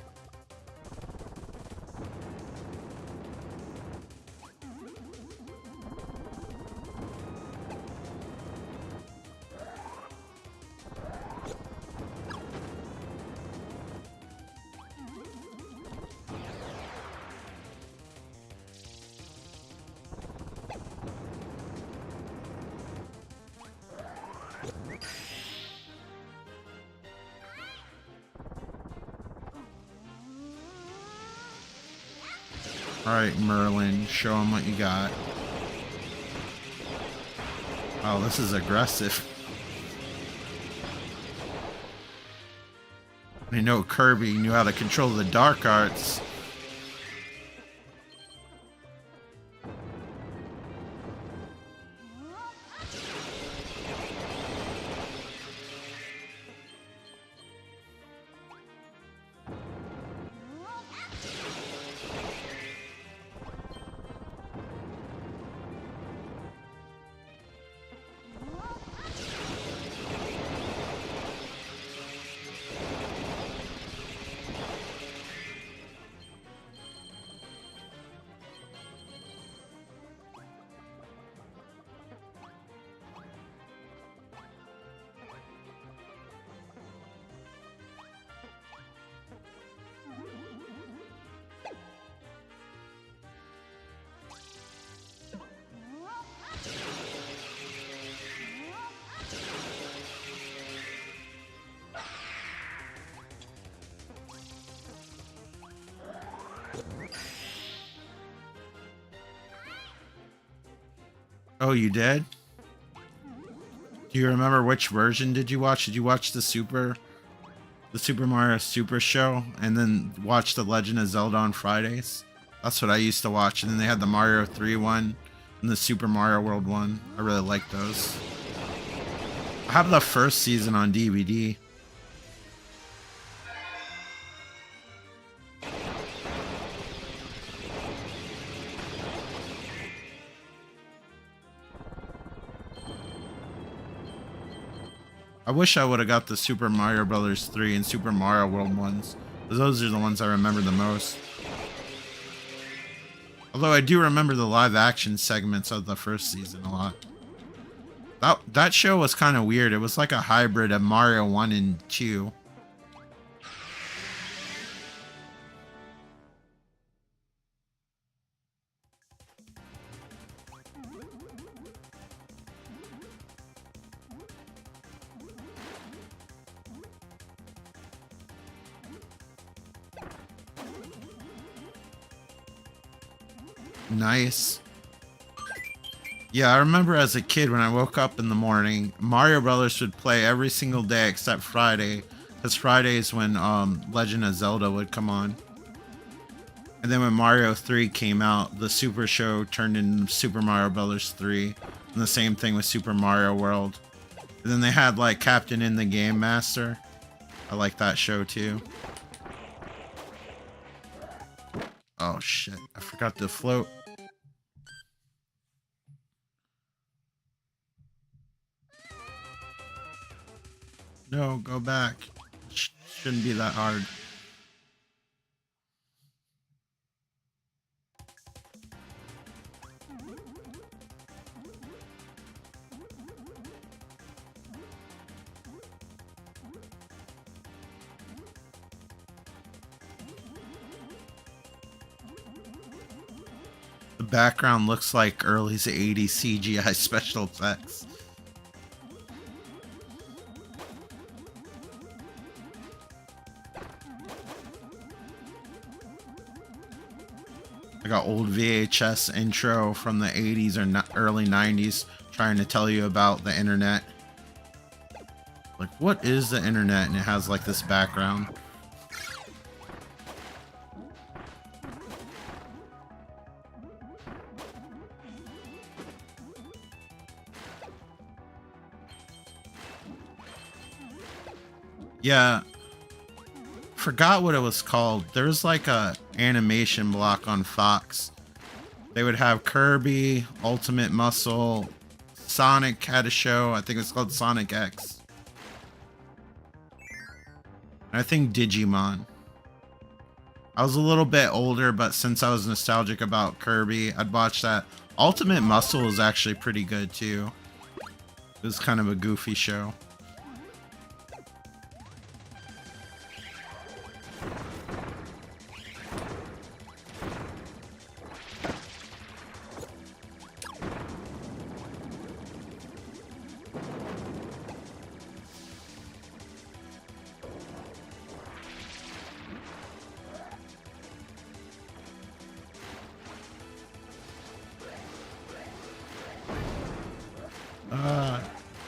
Speaker 1: Alright, Merlin, show him what you got. Wow, this is aggressive. I know Kirby knew how to control the dark arts. Oh, you did? Do you remember which version did you watch? Did you watch the Super Mario Super Show and then watch the Legend of Zelda on Fridays? That's what I used to watch. And then they had the Mario 3 one and the Super Mario World one. I really like those. I have the first season on DVD. I wish I would have got the Super Mario Brothers 3 and Super Mario World ones. Those are the ones I remember the most. Although I do remember the live action segments of the first season a lot. That show was kind of weird. It was like a hybrid of Mario 1 and 2. Nice. Yeah, I remember as a kid when I woke up in the morning, Mario Brothers would play every single day except Friday, because Friday is when Legend of Zelda would come on. And then when Mario 3 came out, the Super Show turned into Super Mario Brothers 3, and the same thing with Super Mario World. And then they had like Captain in the Game Master. I like that show too. Oh shit, I forgot to float. No, go back. Shouldn't be that hard. The background looks like early 80s CGI special effects. I got old VHS intro from the 80s or early 90s trying to tell you about the internet. Like, what is the internet? And it has like this background. Yeah, forgot what it was called. There was like a animation block on Fox. They would have Kirby, Ultimate Muscle, Sonic had a show. I think it's called Sonic X. And I think Digimon. I was a little bit older, but since I was nostalgic about Kirby, I'd watch that. Ultimate Muscle was actually pretty good too. It was kind of a goofy show.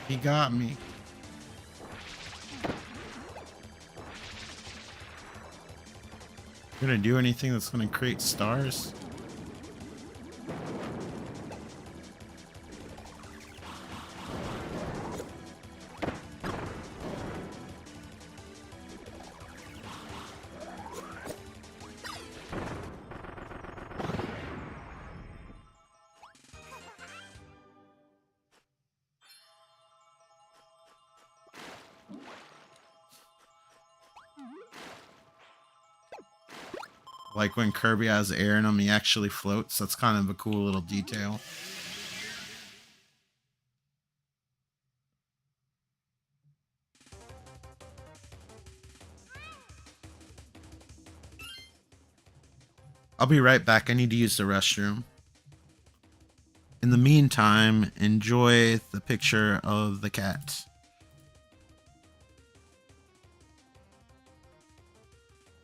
Speaker 1: He got me. You're gonna do anything that's gonna create stars? Like when Kirby has air in him, he actually floats. That's kind of a cool little detail. I'll be right back. I need to use the restroom. In the meantime, enjoy the picture of the cat.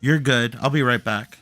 Speaker 1: You're good. I'll be right back.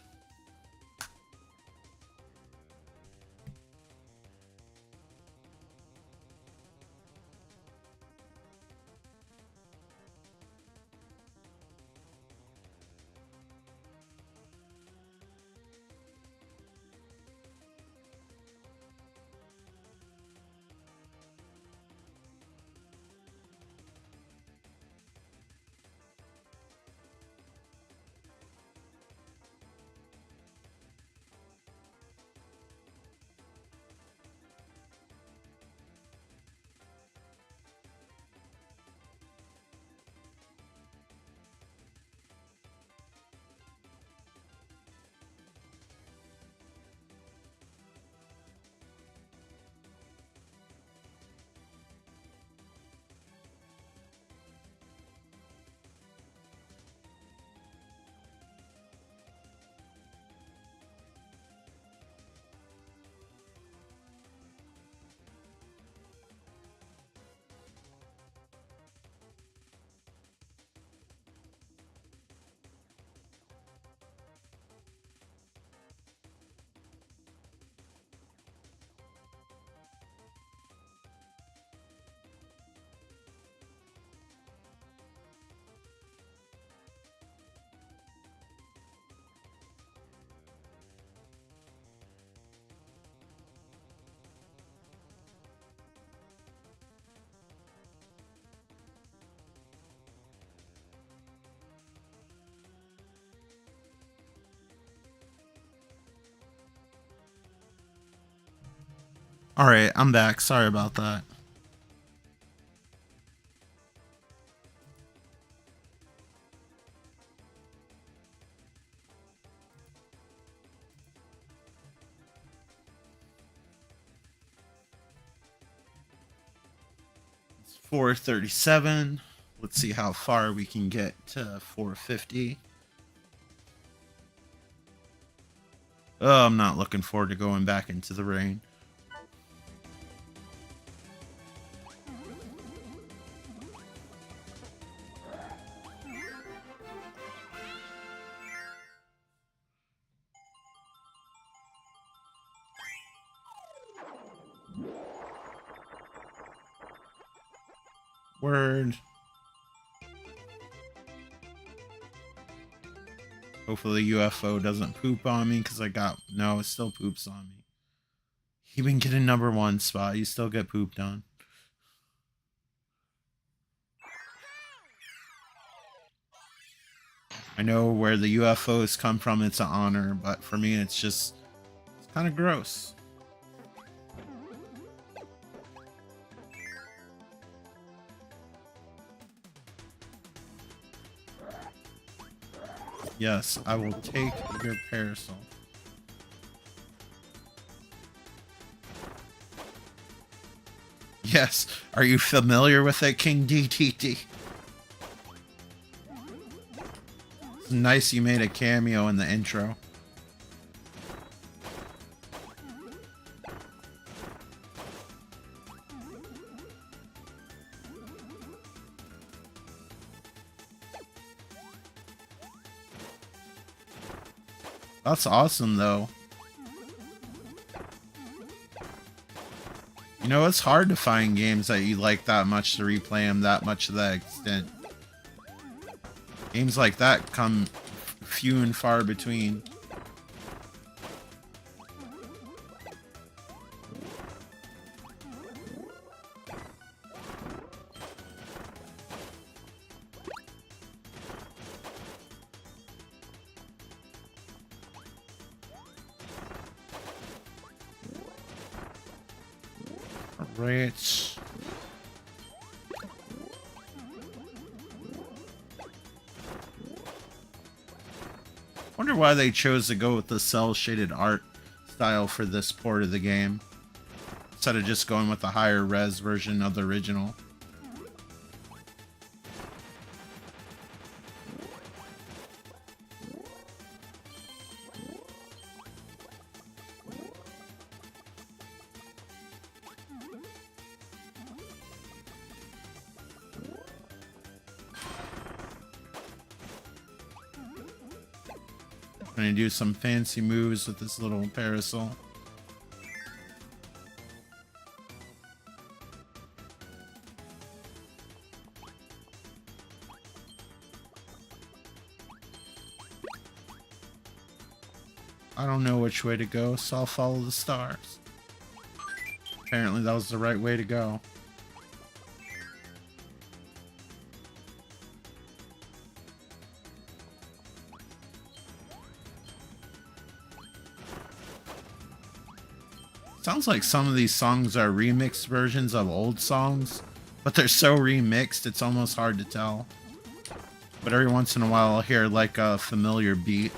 Speaker 1: Alright, I'm back. Sorry about that. It's 437. Let's see how far we can get to 450. Oh, I'm not looking forward to going back into the rain. Word. Hopefully the UFO doesn't poop on me because I got... No, it still poops on me. He been getting #1 spot. You still get pooped on. I know where the UFOs come from, it's an honor, but for me it's just... It's kind of gross. Yes, I will take your parasol. Yes, are you familiar with it, King DTT? It's nice you made a cameo in the intro. That's awesome, though. You know, it's hard to find games that you like that much to replay them that much to that extent. Games like that come few and far between. Right. Wonder why they chose to go with the cell shaded art style for this port of the game instead of just going with the higher res version of the original. Gonna do some fancy moves with this little parasol. I don't know which way to go, so I'll follow the stars. Apparently that was the right way to go. Sounds like some of these songs are remixed versions of old songs, but they're so remixed it's almost hard to tell. But every once in a while I'll hear like a familiar beat.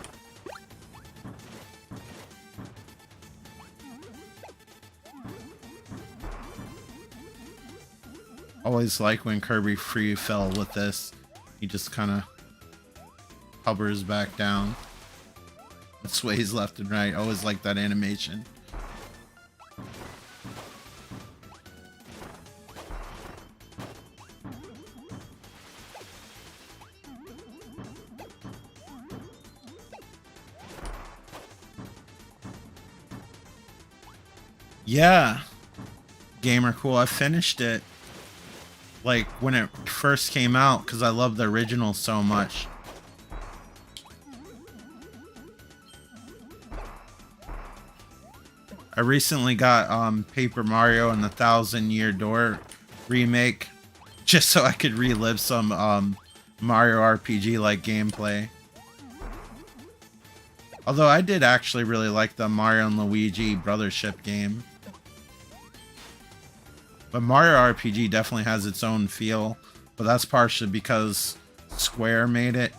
Speaker 1: Always like when Kirby free fell with this. He just kind of hovers back down and sways left and right. Always like that animation. Yeah, Gamer Cool. I finished it like when it first came out because I love the original so much. I recently got Paper Mario and the Thousand Year Door remake just so I could relive some Mario RPG like gameplay. Although I did actually really like the Mario and Luigi Brothership game. But Mario RPG definitely has its own feel, but that's partially because Square made it,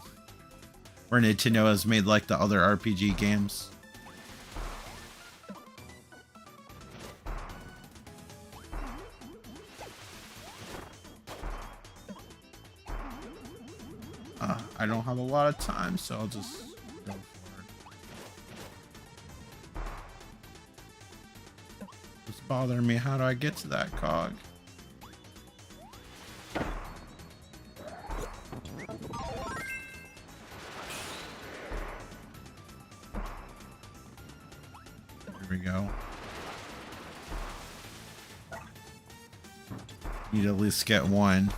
Speaker 1: where Nintendo has made like the other RPG games. I don't have a lot of time, so I'll just go for it. It's bothering me. How do I get to that cog? Here we go. Need to at least get one.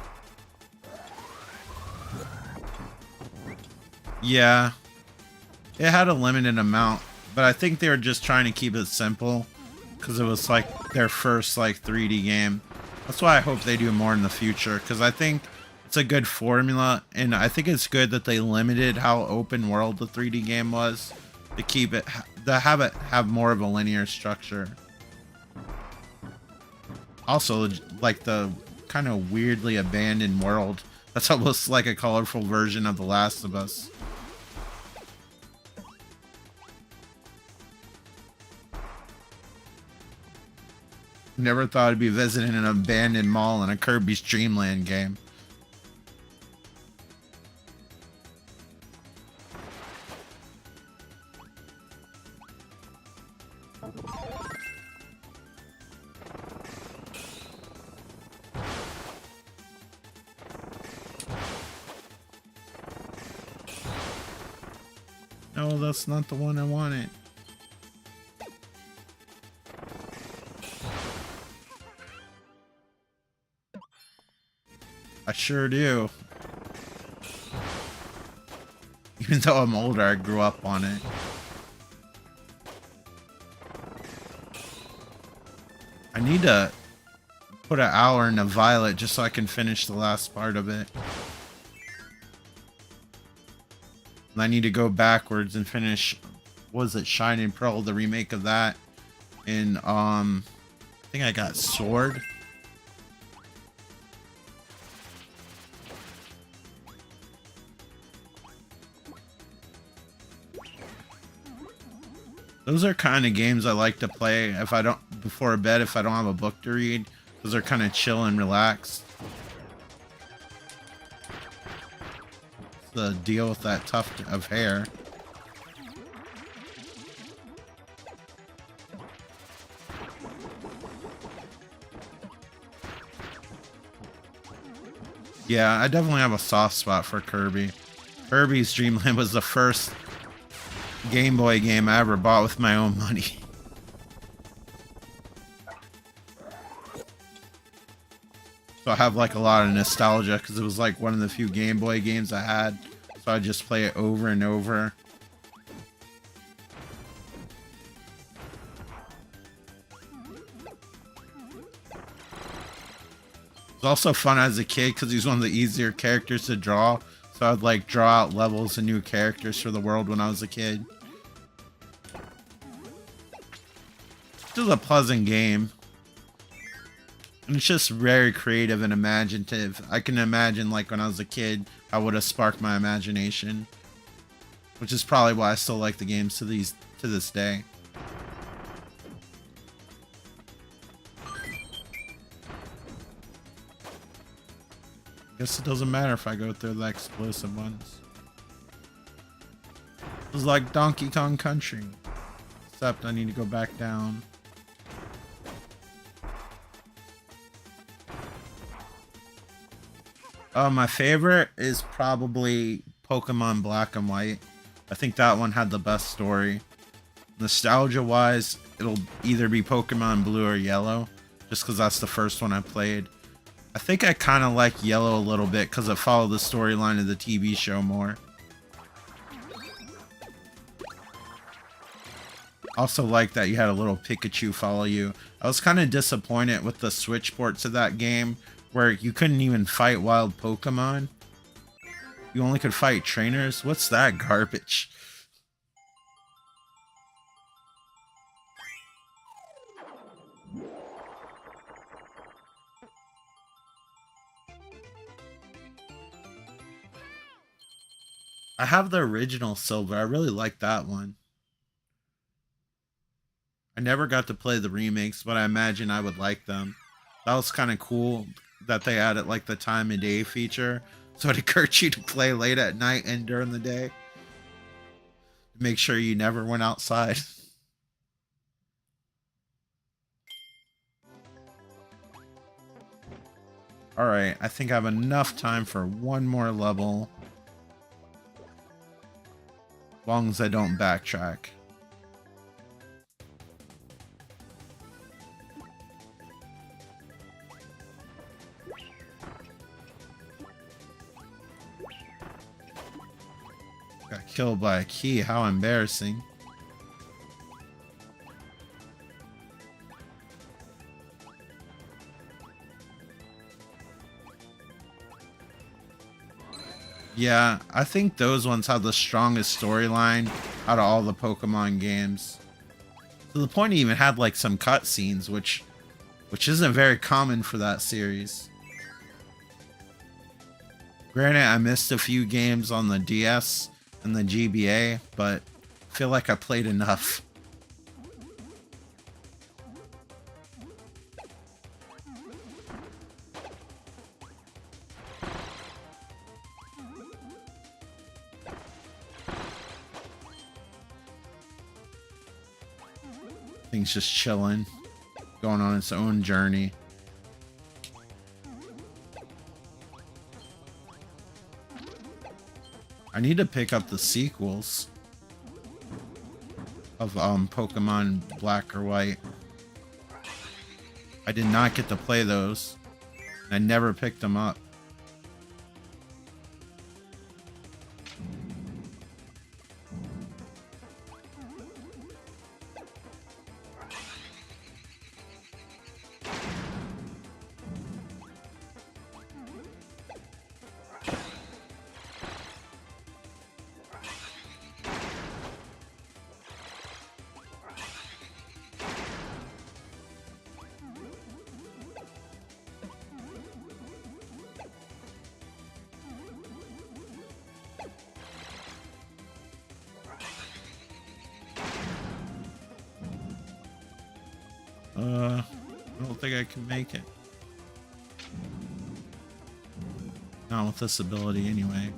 Speaker 1: Yeah, it had a limited amount, but I think they were just trying to keep it simple because it was like their first like 3D game. That's why I hope they do more in the future, because I think it's a good formula, and I think it's good that they limited how open world the 3D game was to keep it, to have it have more of a linear structure. Also, like the kind of weirdly abandoned world, that's almost like a colorful version of The Last of Us. Never thought I'd be visiting an abandoned mall in a Kirby's DreamLand game. No, that's not the one I wanted. I sure do. Even though I'm older, I grew up on it. I need to put an hour into Violet just so I can finish the last part of it. And I need to go backwards and finish, was it Shining Pearl, the remake of that. And I think I got Sword. Those are kind of games I like to play if I don't, before bed, if I don't have a book to read. Those are kind of chill and relaxed. The deal with that tuft of hair. Yeah, I definitely have a soft spot for Kirby. Kirby's Dream Land was the first Game Boy game I ever bought with my own money. So I have like a lot of nostalgia because it was like one of the few Game Boy games I had. So I just play it over and over. It was also fun as a kid because he's one of the easier characters to draw. So I'd like draw out levels and new characters for the world when I was a kid. It was a pleasant game. And it's just very creative and imaginative. I can imagine like when I was a kid, I would have sparked my imagination. Which is probably why I still like the games to this day. Guess it doesn't matter if I go through the explosive ones. It was like Donkey Kong Country. Except I need to go back down. My favorite is probably Pokemon Black and White. I think that one had the best story. Nostalgia wise, it'll either be Pokemon Blue or Yellow, just because that's the first one I played. I think I kind of like Yellow a little bit because it followed the storyline of the TV show more. Also like that you had a little Pikachu follow you. I was kind of disappointed with the Switch ports of that game, where you couldn't even fight wild Pokemon. You only could fight trainers? What's that garbage? I have the original Silver. I really like that one. I never got to play the remakes, but I imagine I would like them. That was kind of cool that they added like the time of day feature, so it encouraged you to play late at night and during the day. Make sure you never went outside. All right, I think I have enough time for one more level. As long as I don't backtrack. Got killed by a key. How embarrassing. Yeah, I think those ones have the strongest storyline out of all the Pokemon games. To the point he even had like some cutscenes, which isn't very common for that series. Granted, I missed a few games on the DS and the GBA, but I feel like I played enough. Things just chilling, going on its own journey. I need to pick up the sequels of Pokemon Black or White. I did not get to play those. I never picked them up. I don't think I can make it. Not with this ability anyway.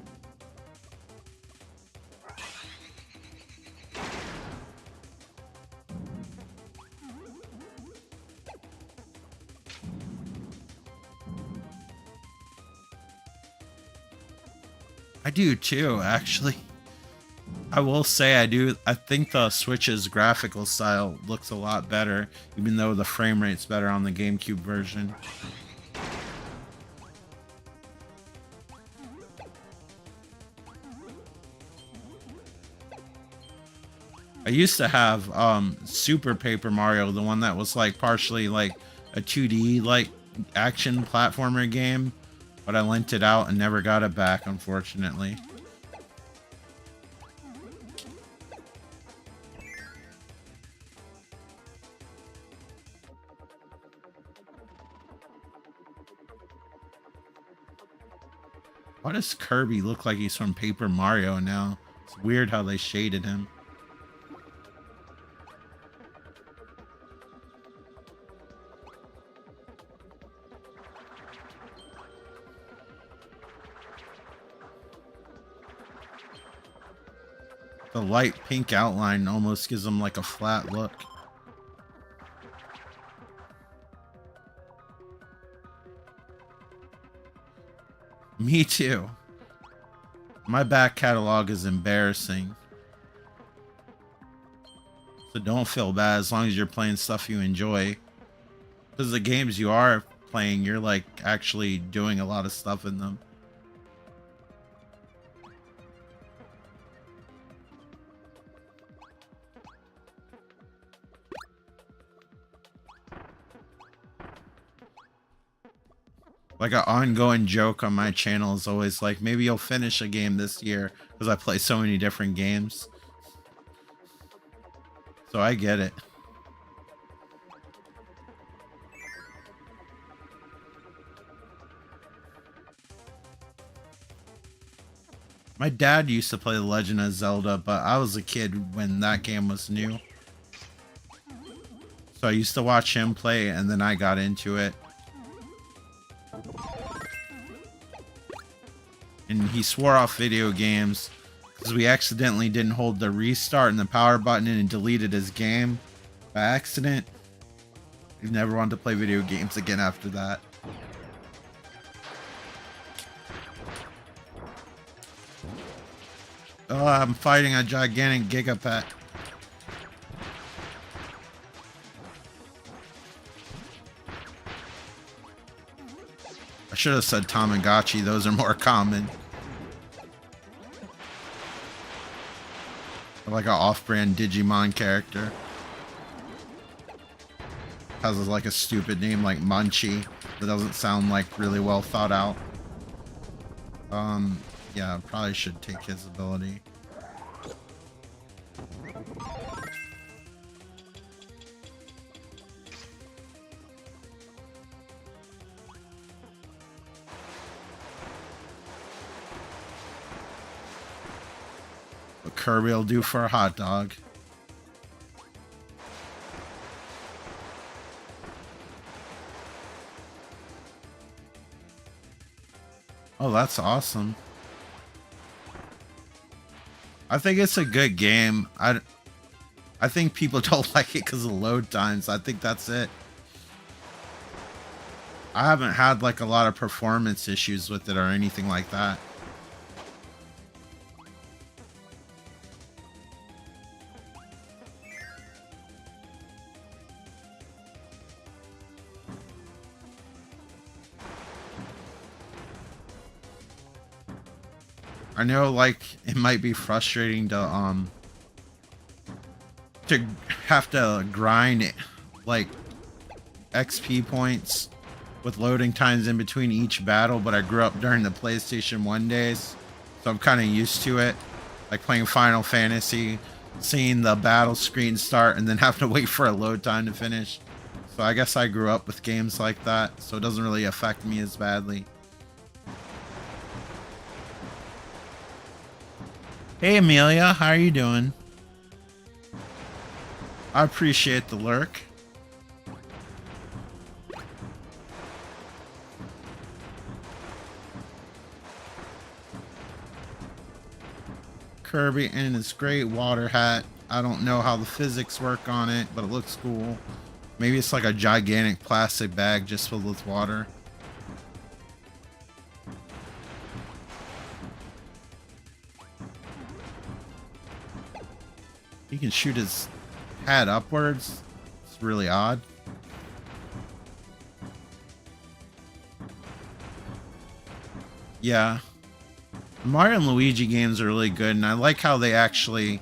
Speaker 1: I do too, actually. I will say I think the Switch's graphical style looks a lot better, even though the frame rate's better on the GameCube version. I used to have Super Paper Mario, the one that was like partially like a 2D like action platformer game, but I lent it out and never got it back, unfortunately. Why does Kirby look like he's from Paper Mario now? It's weird how they shaded him. The light pink outline almost gives him like a flat look. Me too. My back catalog is embarrassing. So don't feel bad as long as you're playing stuff you enjoy. Because the games you are playing, you're like actually doing a lot of stuff in them. Like an ongoing joke on my channel is always like, maybe you'll finish a game this year because I play so many different games. So I get it. My dad used to play The Legend of Zelda, but I was a kid when that game was new. So I used to watch him play, and then I got into it. And he swore off video games because we accidentally didn't hold the restart and the power button and deleted his game by accident. He never wanted to play video games again after that. Oh, I'm fighting a gigantic gigapet. I should have said Tamagotchi. Those are more common. Like an off-brand Digimon character. Has like a stupid name like Munchie that doesn't sound like really well thought out. Yeah, I probably should take his ability. What Kirby will do for a hot dog. Oh, that's awesome. I think it's a good game. I think people don't like it because of load times. I think that's it. I haven't had like a lot of performance issues with it or anything like that. I know, like, it might be frustrating to have to grind it, like, XP points with loading times in between each battle, but I grew up during the PlayStation 1 days, so I'm kind of used to it. Like playing Final Fantasy, seeing the battle screen start, and then having to wait for a load time to finish. So I guess I grew up with games like that, so it doesn't really affect me as badly. Hey Amelia, how are you doing? I appreciate the lurk. Kirby and his great water hat. I don't know how the physics work on it, but it looks cool. Maybe it's like a gigantic plastic bag just filled with water. He can shoot his hat upwards. It's really odd. Yeah. Mario and Luigi games are really good, and I like how they actually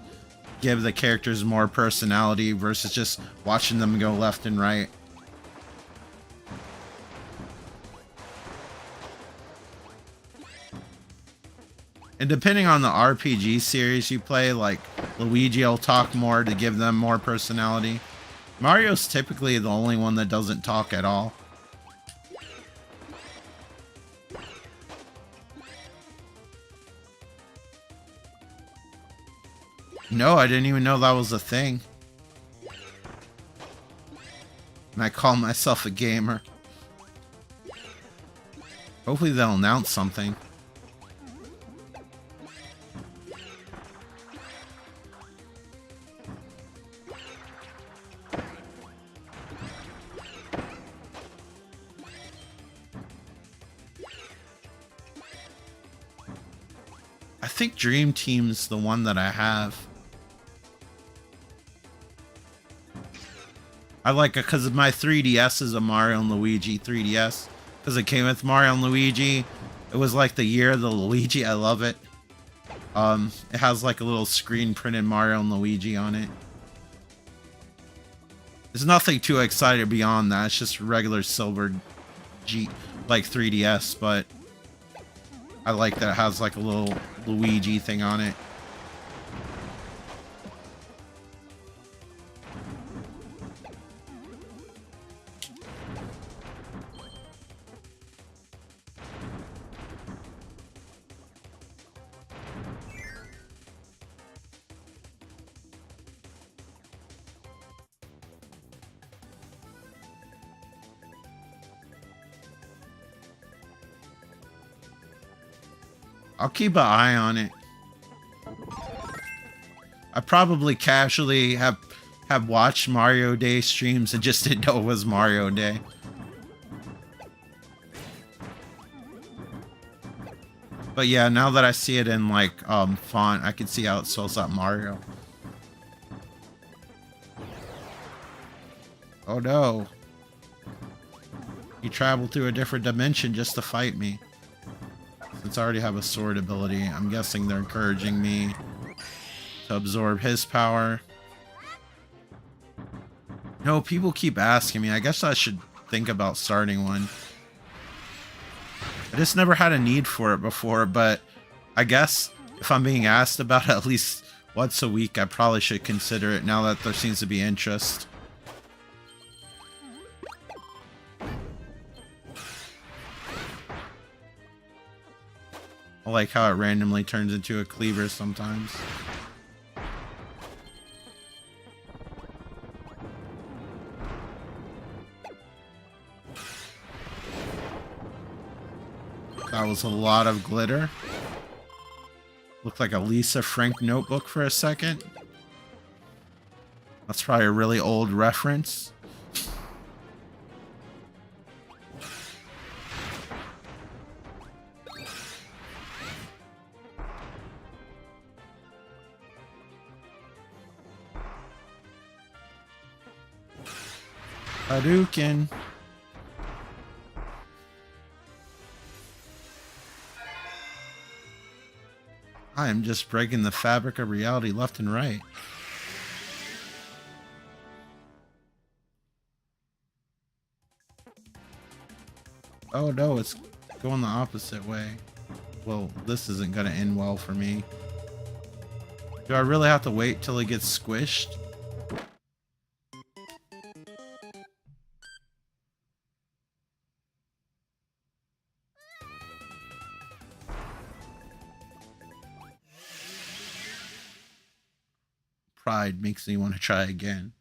Speaker 1: give the characters more personality versus just watching them go left and right. And depending on the RPG series you play, like Luigi will talk more to give them more personality. Mario's typically the only one that doesn't talk at all. No, I didn't even know that was a thing. And I call myself a gamer. Hopefully they'll announce something. I think Dream Team's the one that I have. I like it because my 3DS is a Mario and Luigi 3DS. Because it came with Mario and Luigi. It was like the year of the Luigi. I love it. It has like a little screen printed Mario and Luigi on it. There's nothing too exciting beyond that. It's just regular silver like 3DS, but I like that it has like a little Luigi thing on it. I'll keep an eye on it. I probably casually have watched Mario Day streams and just didn't know it was Mario Day. But yeah, now that I see it in like font, I can see how it spells out Mario. Oh no. You traveled through a different dimension just to fight me. Since I already have a sword ability, I'm guessing they're encouraging me to absorb his power. No, people keep asking me. I guess I should think about starting one. I just never had a need for it before, but I guess if I'm being asked about it at least once a week, I probably should consider it now that there seems to be interest. I like how it randomly turns into a cleaver sometimes. That was a lot of glitter. Looked like a Lisa Frank notebook for a second. That's probably a really old reference. Hadouken. I am just breaking the fabric of reality left and right. Oh no, it's going the opposite way. Well, this isn't gonna end well for me. Do I really have to wait till it gets squished? Pride makes me want to try again.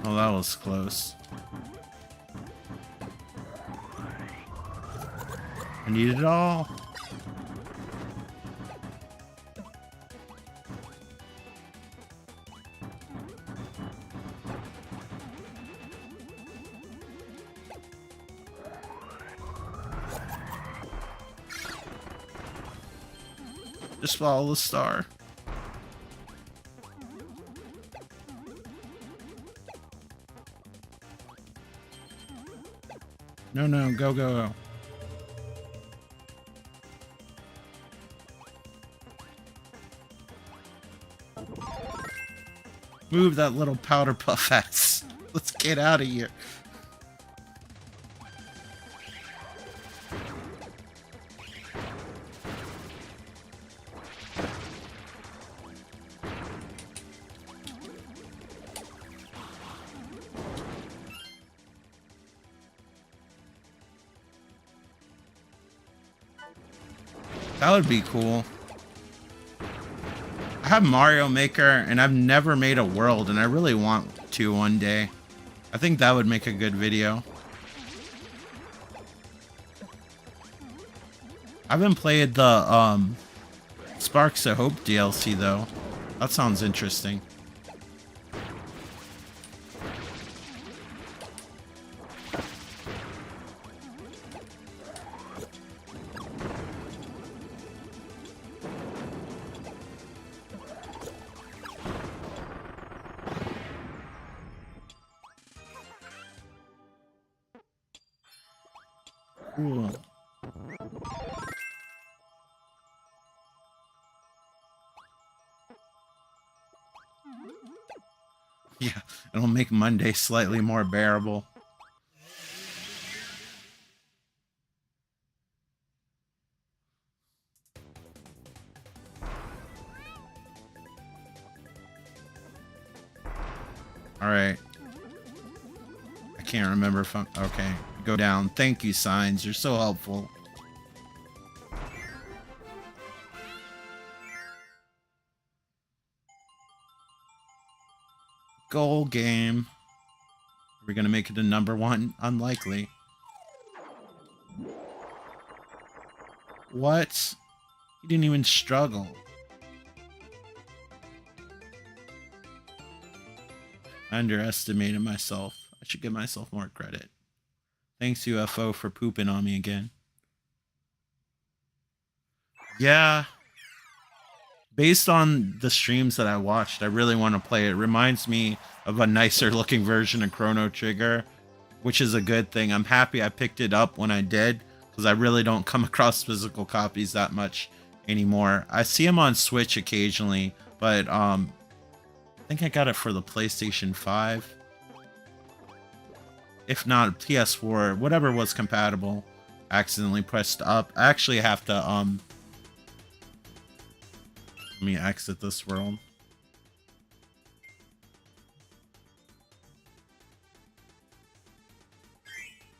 Speaker 1: Oh, that was close. I need it all. Just follow the star. No, no, go, go, go. Move that little powder puff ass. Let's get out of here. That would be cool. I have Mario Maker and I've never made a world and I really want to one day. I think that would make a good video. I haven't played the Sparks of Hope DLC though. That sounds interesting. Cool. Yeah, it'll make Monday slightly more bearable. All right. I can't remember if I'm... Okay. Go down. Thank you, signs. You're so helpful. Goal game. Are we going to make it a #1? Unlikely. What? He didn't even struggle. I underestimated myself. I should give myself more credit. Thanks, UFO, for pooping on me again. Yeah. Based on the streams that I watched, I really want to play it. It reminds me of a nicer looking version of Chrono Trigger, which is a good thing. I'm happy I picked it up when I did, because I really don't come across physical copies that much anymore. I see them on Switch occasionally, but I think I got it for the PlayStation 5. If not, PS4, whatever was compatible. Accidentally pressed up. I actually have to let me exit this world.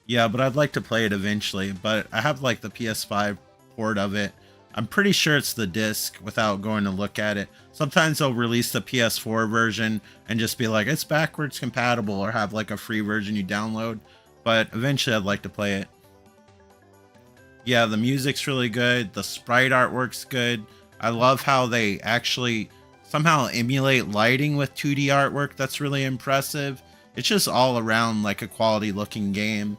Speaker 1: Yeah, but I'd like to play it eventually. But I have like the PS5 port of it. I'm pretty sure it's the disc without going to look at it. Sometimes they'll release the PS4 version and just be like, it's backwards compatible, or have like a free version you download. But eventually I'd like to play it. Yeah, the music's really good. The sprite artwork's good. I love how they actually somehow emulate lighting with 2D artwork. That's really impressive. It's just all around like a quality looking game.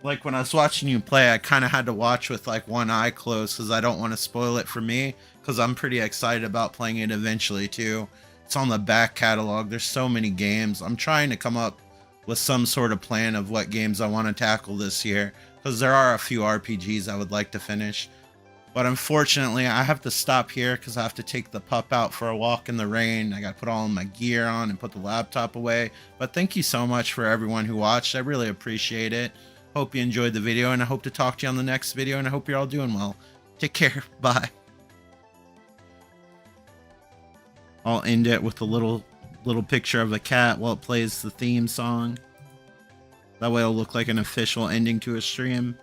Speaker 1: Like when I was watching you play, I kind of had to watch with like one eye closed because I don't want to spoil it for me, because I'm pretty excited about playing it eventually too. It's on the back catalog. There's so many games. I'm trying to come up with some sort of plan of what games I want to tackle this year, because there are a few RPGs I would like to finish. But unfortunately, I have to stop here because I have to take the pup out for a walk in the rain. I got to put all my gear on and put the laptop away. But thank you so much for everyone who watched. I really appreciate it. Hope you enjoyed the video, and I hope to talk to you on the next video, and I hope you're all doing well. Take care. Bye. I'll end it with a little picture of a cat while it plays the theme song. That way it'll look like an official ending to a stream.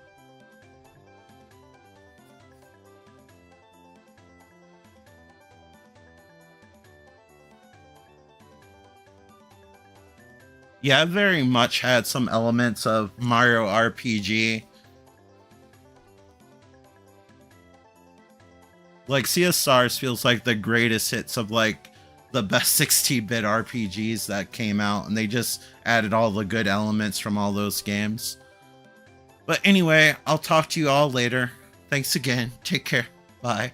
Speaker 1: Yeah, it very much had some elements of Mario RPG. Like, Sea of Stars feels like the greatest hits of like the best 16-bit RPGs that came out, and they just added all the good elements from all those games. But anyway, I'll talk to you all later. Thanks again. Take care. Bye.